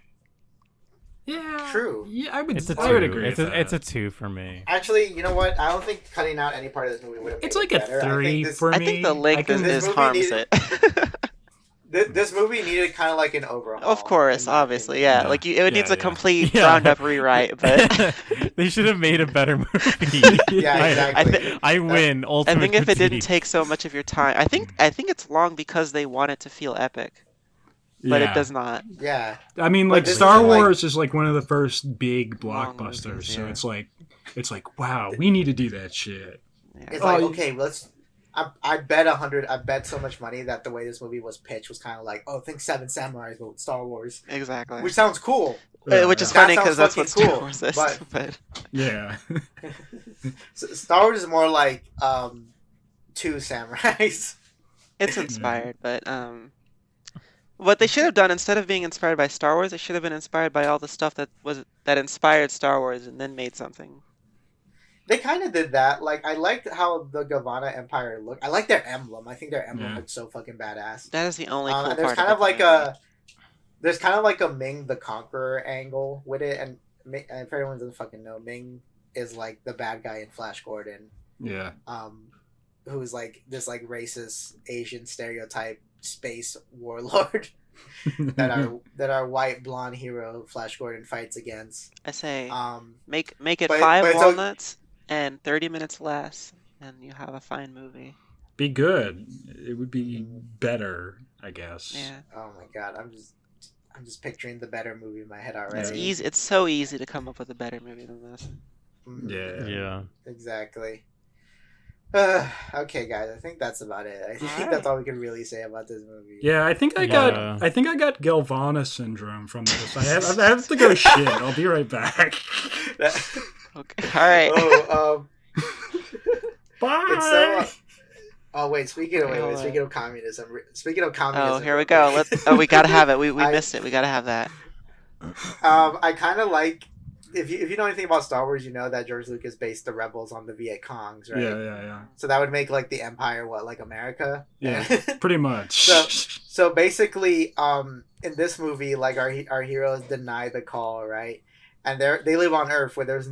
Yeah. True. Yeah, I would. It's a I would 2. agree. It's with a, it's a that. 2 for me. Actually, you know what? I don't think cutting out any part of this movie would have. It's made like it a better. 3 for I me. think the length can- of this this movie harms needed- it. This movie needed kind of like an overhaul. Of course, in my obviously, opinion. yeah. Yeah. Like it needs Yeah, a yeah. complete Yeah. ground up rewrite, but They should have made a better movie. Yeah, exactly. I win. I Ultimate think if it didn't critique. take so much of your time, I think it's long because they want it to feel epic, but Yeah. it does not. Yeah. I mean, But like this Star isn't, like- Wars is like one of the first big Long blockbusters, movies, so yeah. it's like wow, we need to do that shit. Yeah. It's Oh, like you- okay, let's. I bet 100. I bet so much money that the way this movie was pitched was kind of like, oh, think Seven Samurais but with Star Wars, Exactly. which sounds cool. Which is That funny sounds because that's what fucking Star cool, Wars is. but- But Yeah. Star Wars is more like two samurais. it's inspired. But what they should have done instead of being inspired by Star Wars, they should have been inspired by all the stuff that inspired Star Wars and then made something. They kind of did that. Like I liked how the Gavana Empire looked. I like their emblem. I think their emblem Yeah. looks so fucking badass. That is the only cool And there's part. kind of like a there's kind of like a Ming the Conqueror angle with it, and if everyone doesn't fucking know, Ming is like the bad guy in Flash Gordon. Yeah. Who's like this like racist Asian stereotype space warlord that our white blonde hero Flash Gordon fights against. I say, make it but 5 walnuts and 30 minutes less, and you have a fine movie. Be good. It would be better, I guess. Yeah. Oh my god, I'm just picturing the better movie in my head already. It's easy. It's so easy to come up with a better movie than this. Yeah. Exactly. Okay, guys, I think that's about it. I think that's all we can really say about this movie. Yeah, I think I got Galvana syndrome from this. I have to go shit. I'll be right back. Okay. All right. Bye. Speaking of communism. Oh, here we go. We gotta have it. We missed it. We gotta have that. I kind of like. If you know anything about Star Wars, you know that George Lucas based the rebels on the Viet Congs, right? Yeah. So that would make like the Empire like America? Yeah, pretty much. So basically, in this movie, like our heroes deny the call, right? And they live on Earth where there's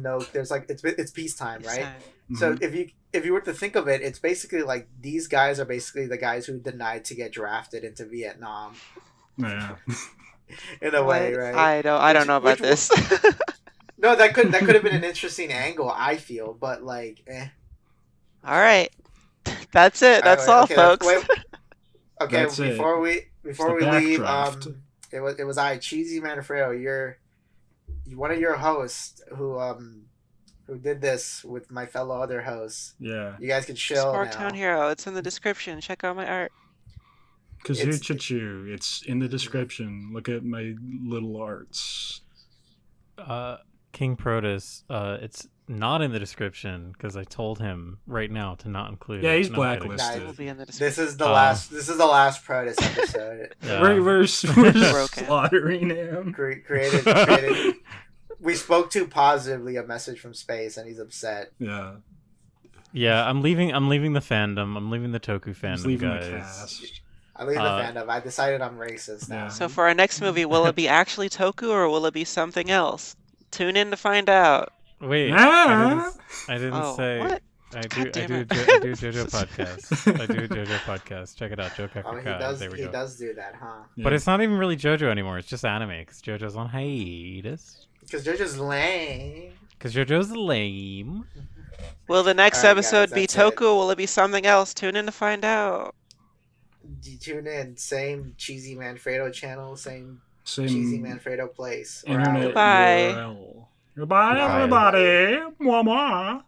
like it's peacetime, right? Mm-hmm. So if you were to think of it, it's basically like these guys are basically the guys who denied to get drafted into Vietnam. Yeah. In a way, right? I don't know about this. No, that could have been an interesting angle, I feel, but like, All right, that's it. That's all, folks. Okay, that's before we leave, draft. it was Cheesymanfredo, you're one of your hosts who did this with my fellow other hosts. Yeah. You guys can chill now. Sporktown Hero. It's in the description. Check out my art. Kazoo Choo. It's in the description. Look at my little arts. King Protus, it's not in the description because I told him right now to not include it. Yeah, he's No, blacklisted. It will be in the description. This is the last Protus episode. Yeah. We're slaughtering him. Created. We spoke too positively a message from space, and he's upset. Yeah. Yeah, I'm leaving the fandom. I'm leaving the Toku fandom, guys. The cast. I leave the fandom. I decided I'm racist now. Yeah. So for our next movie, will it be actually Toku or will it be something else? Tune in to find out. Wait, Ah! I didn't say. What? I do it. JoJo podcast. I do JoJo podcast. Check it out, Joe Kakaka. There we go. He does do that, huh? Yeah. But it's not even really JoJo anymore. It's just anime because JoJo's on hiatus. Because JoJo's lame. Because JoJo's lame. Will the next All right, episode guys, be that's Toku or will it be something else? Tune in to find out. Tune in. Same Cheesymanfredo channel. Same Same Cheesymanfredo place. internet Goodbye. URL. Goodbye, everybody. Mwah, mwah.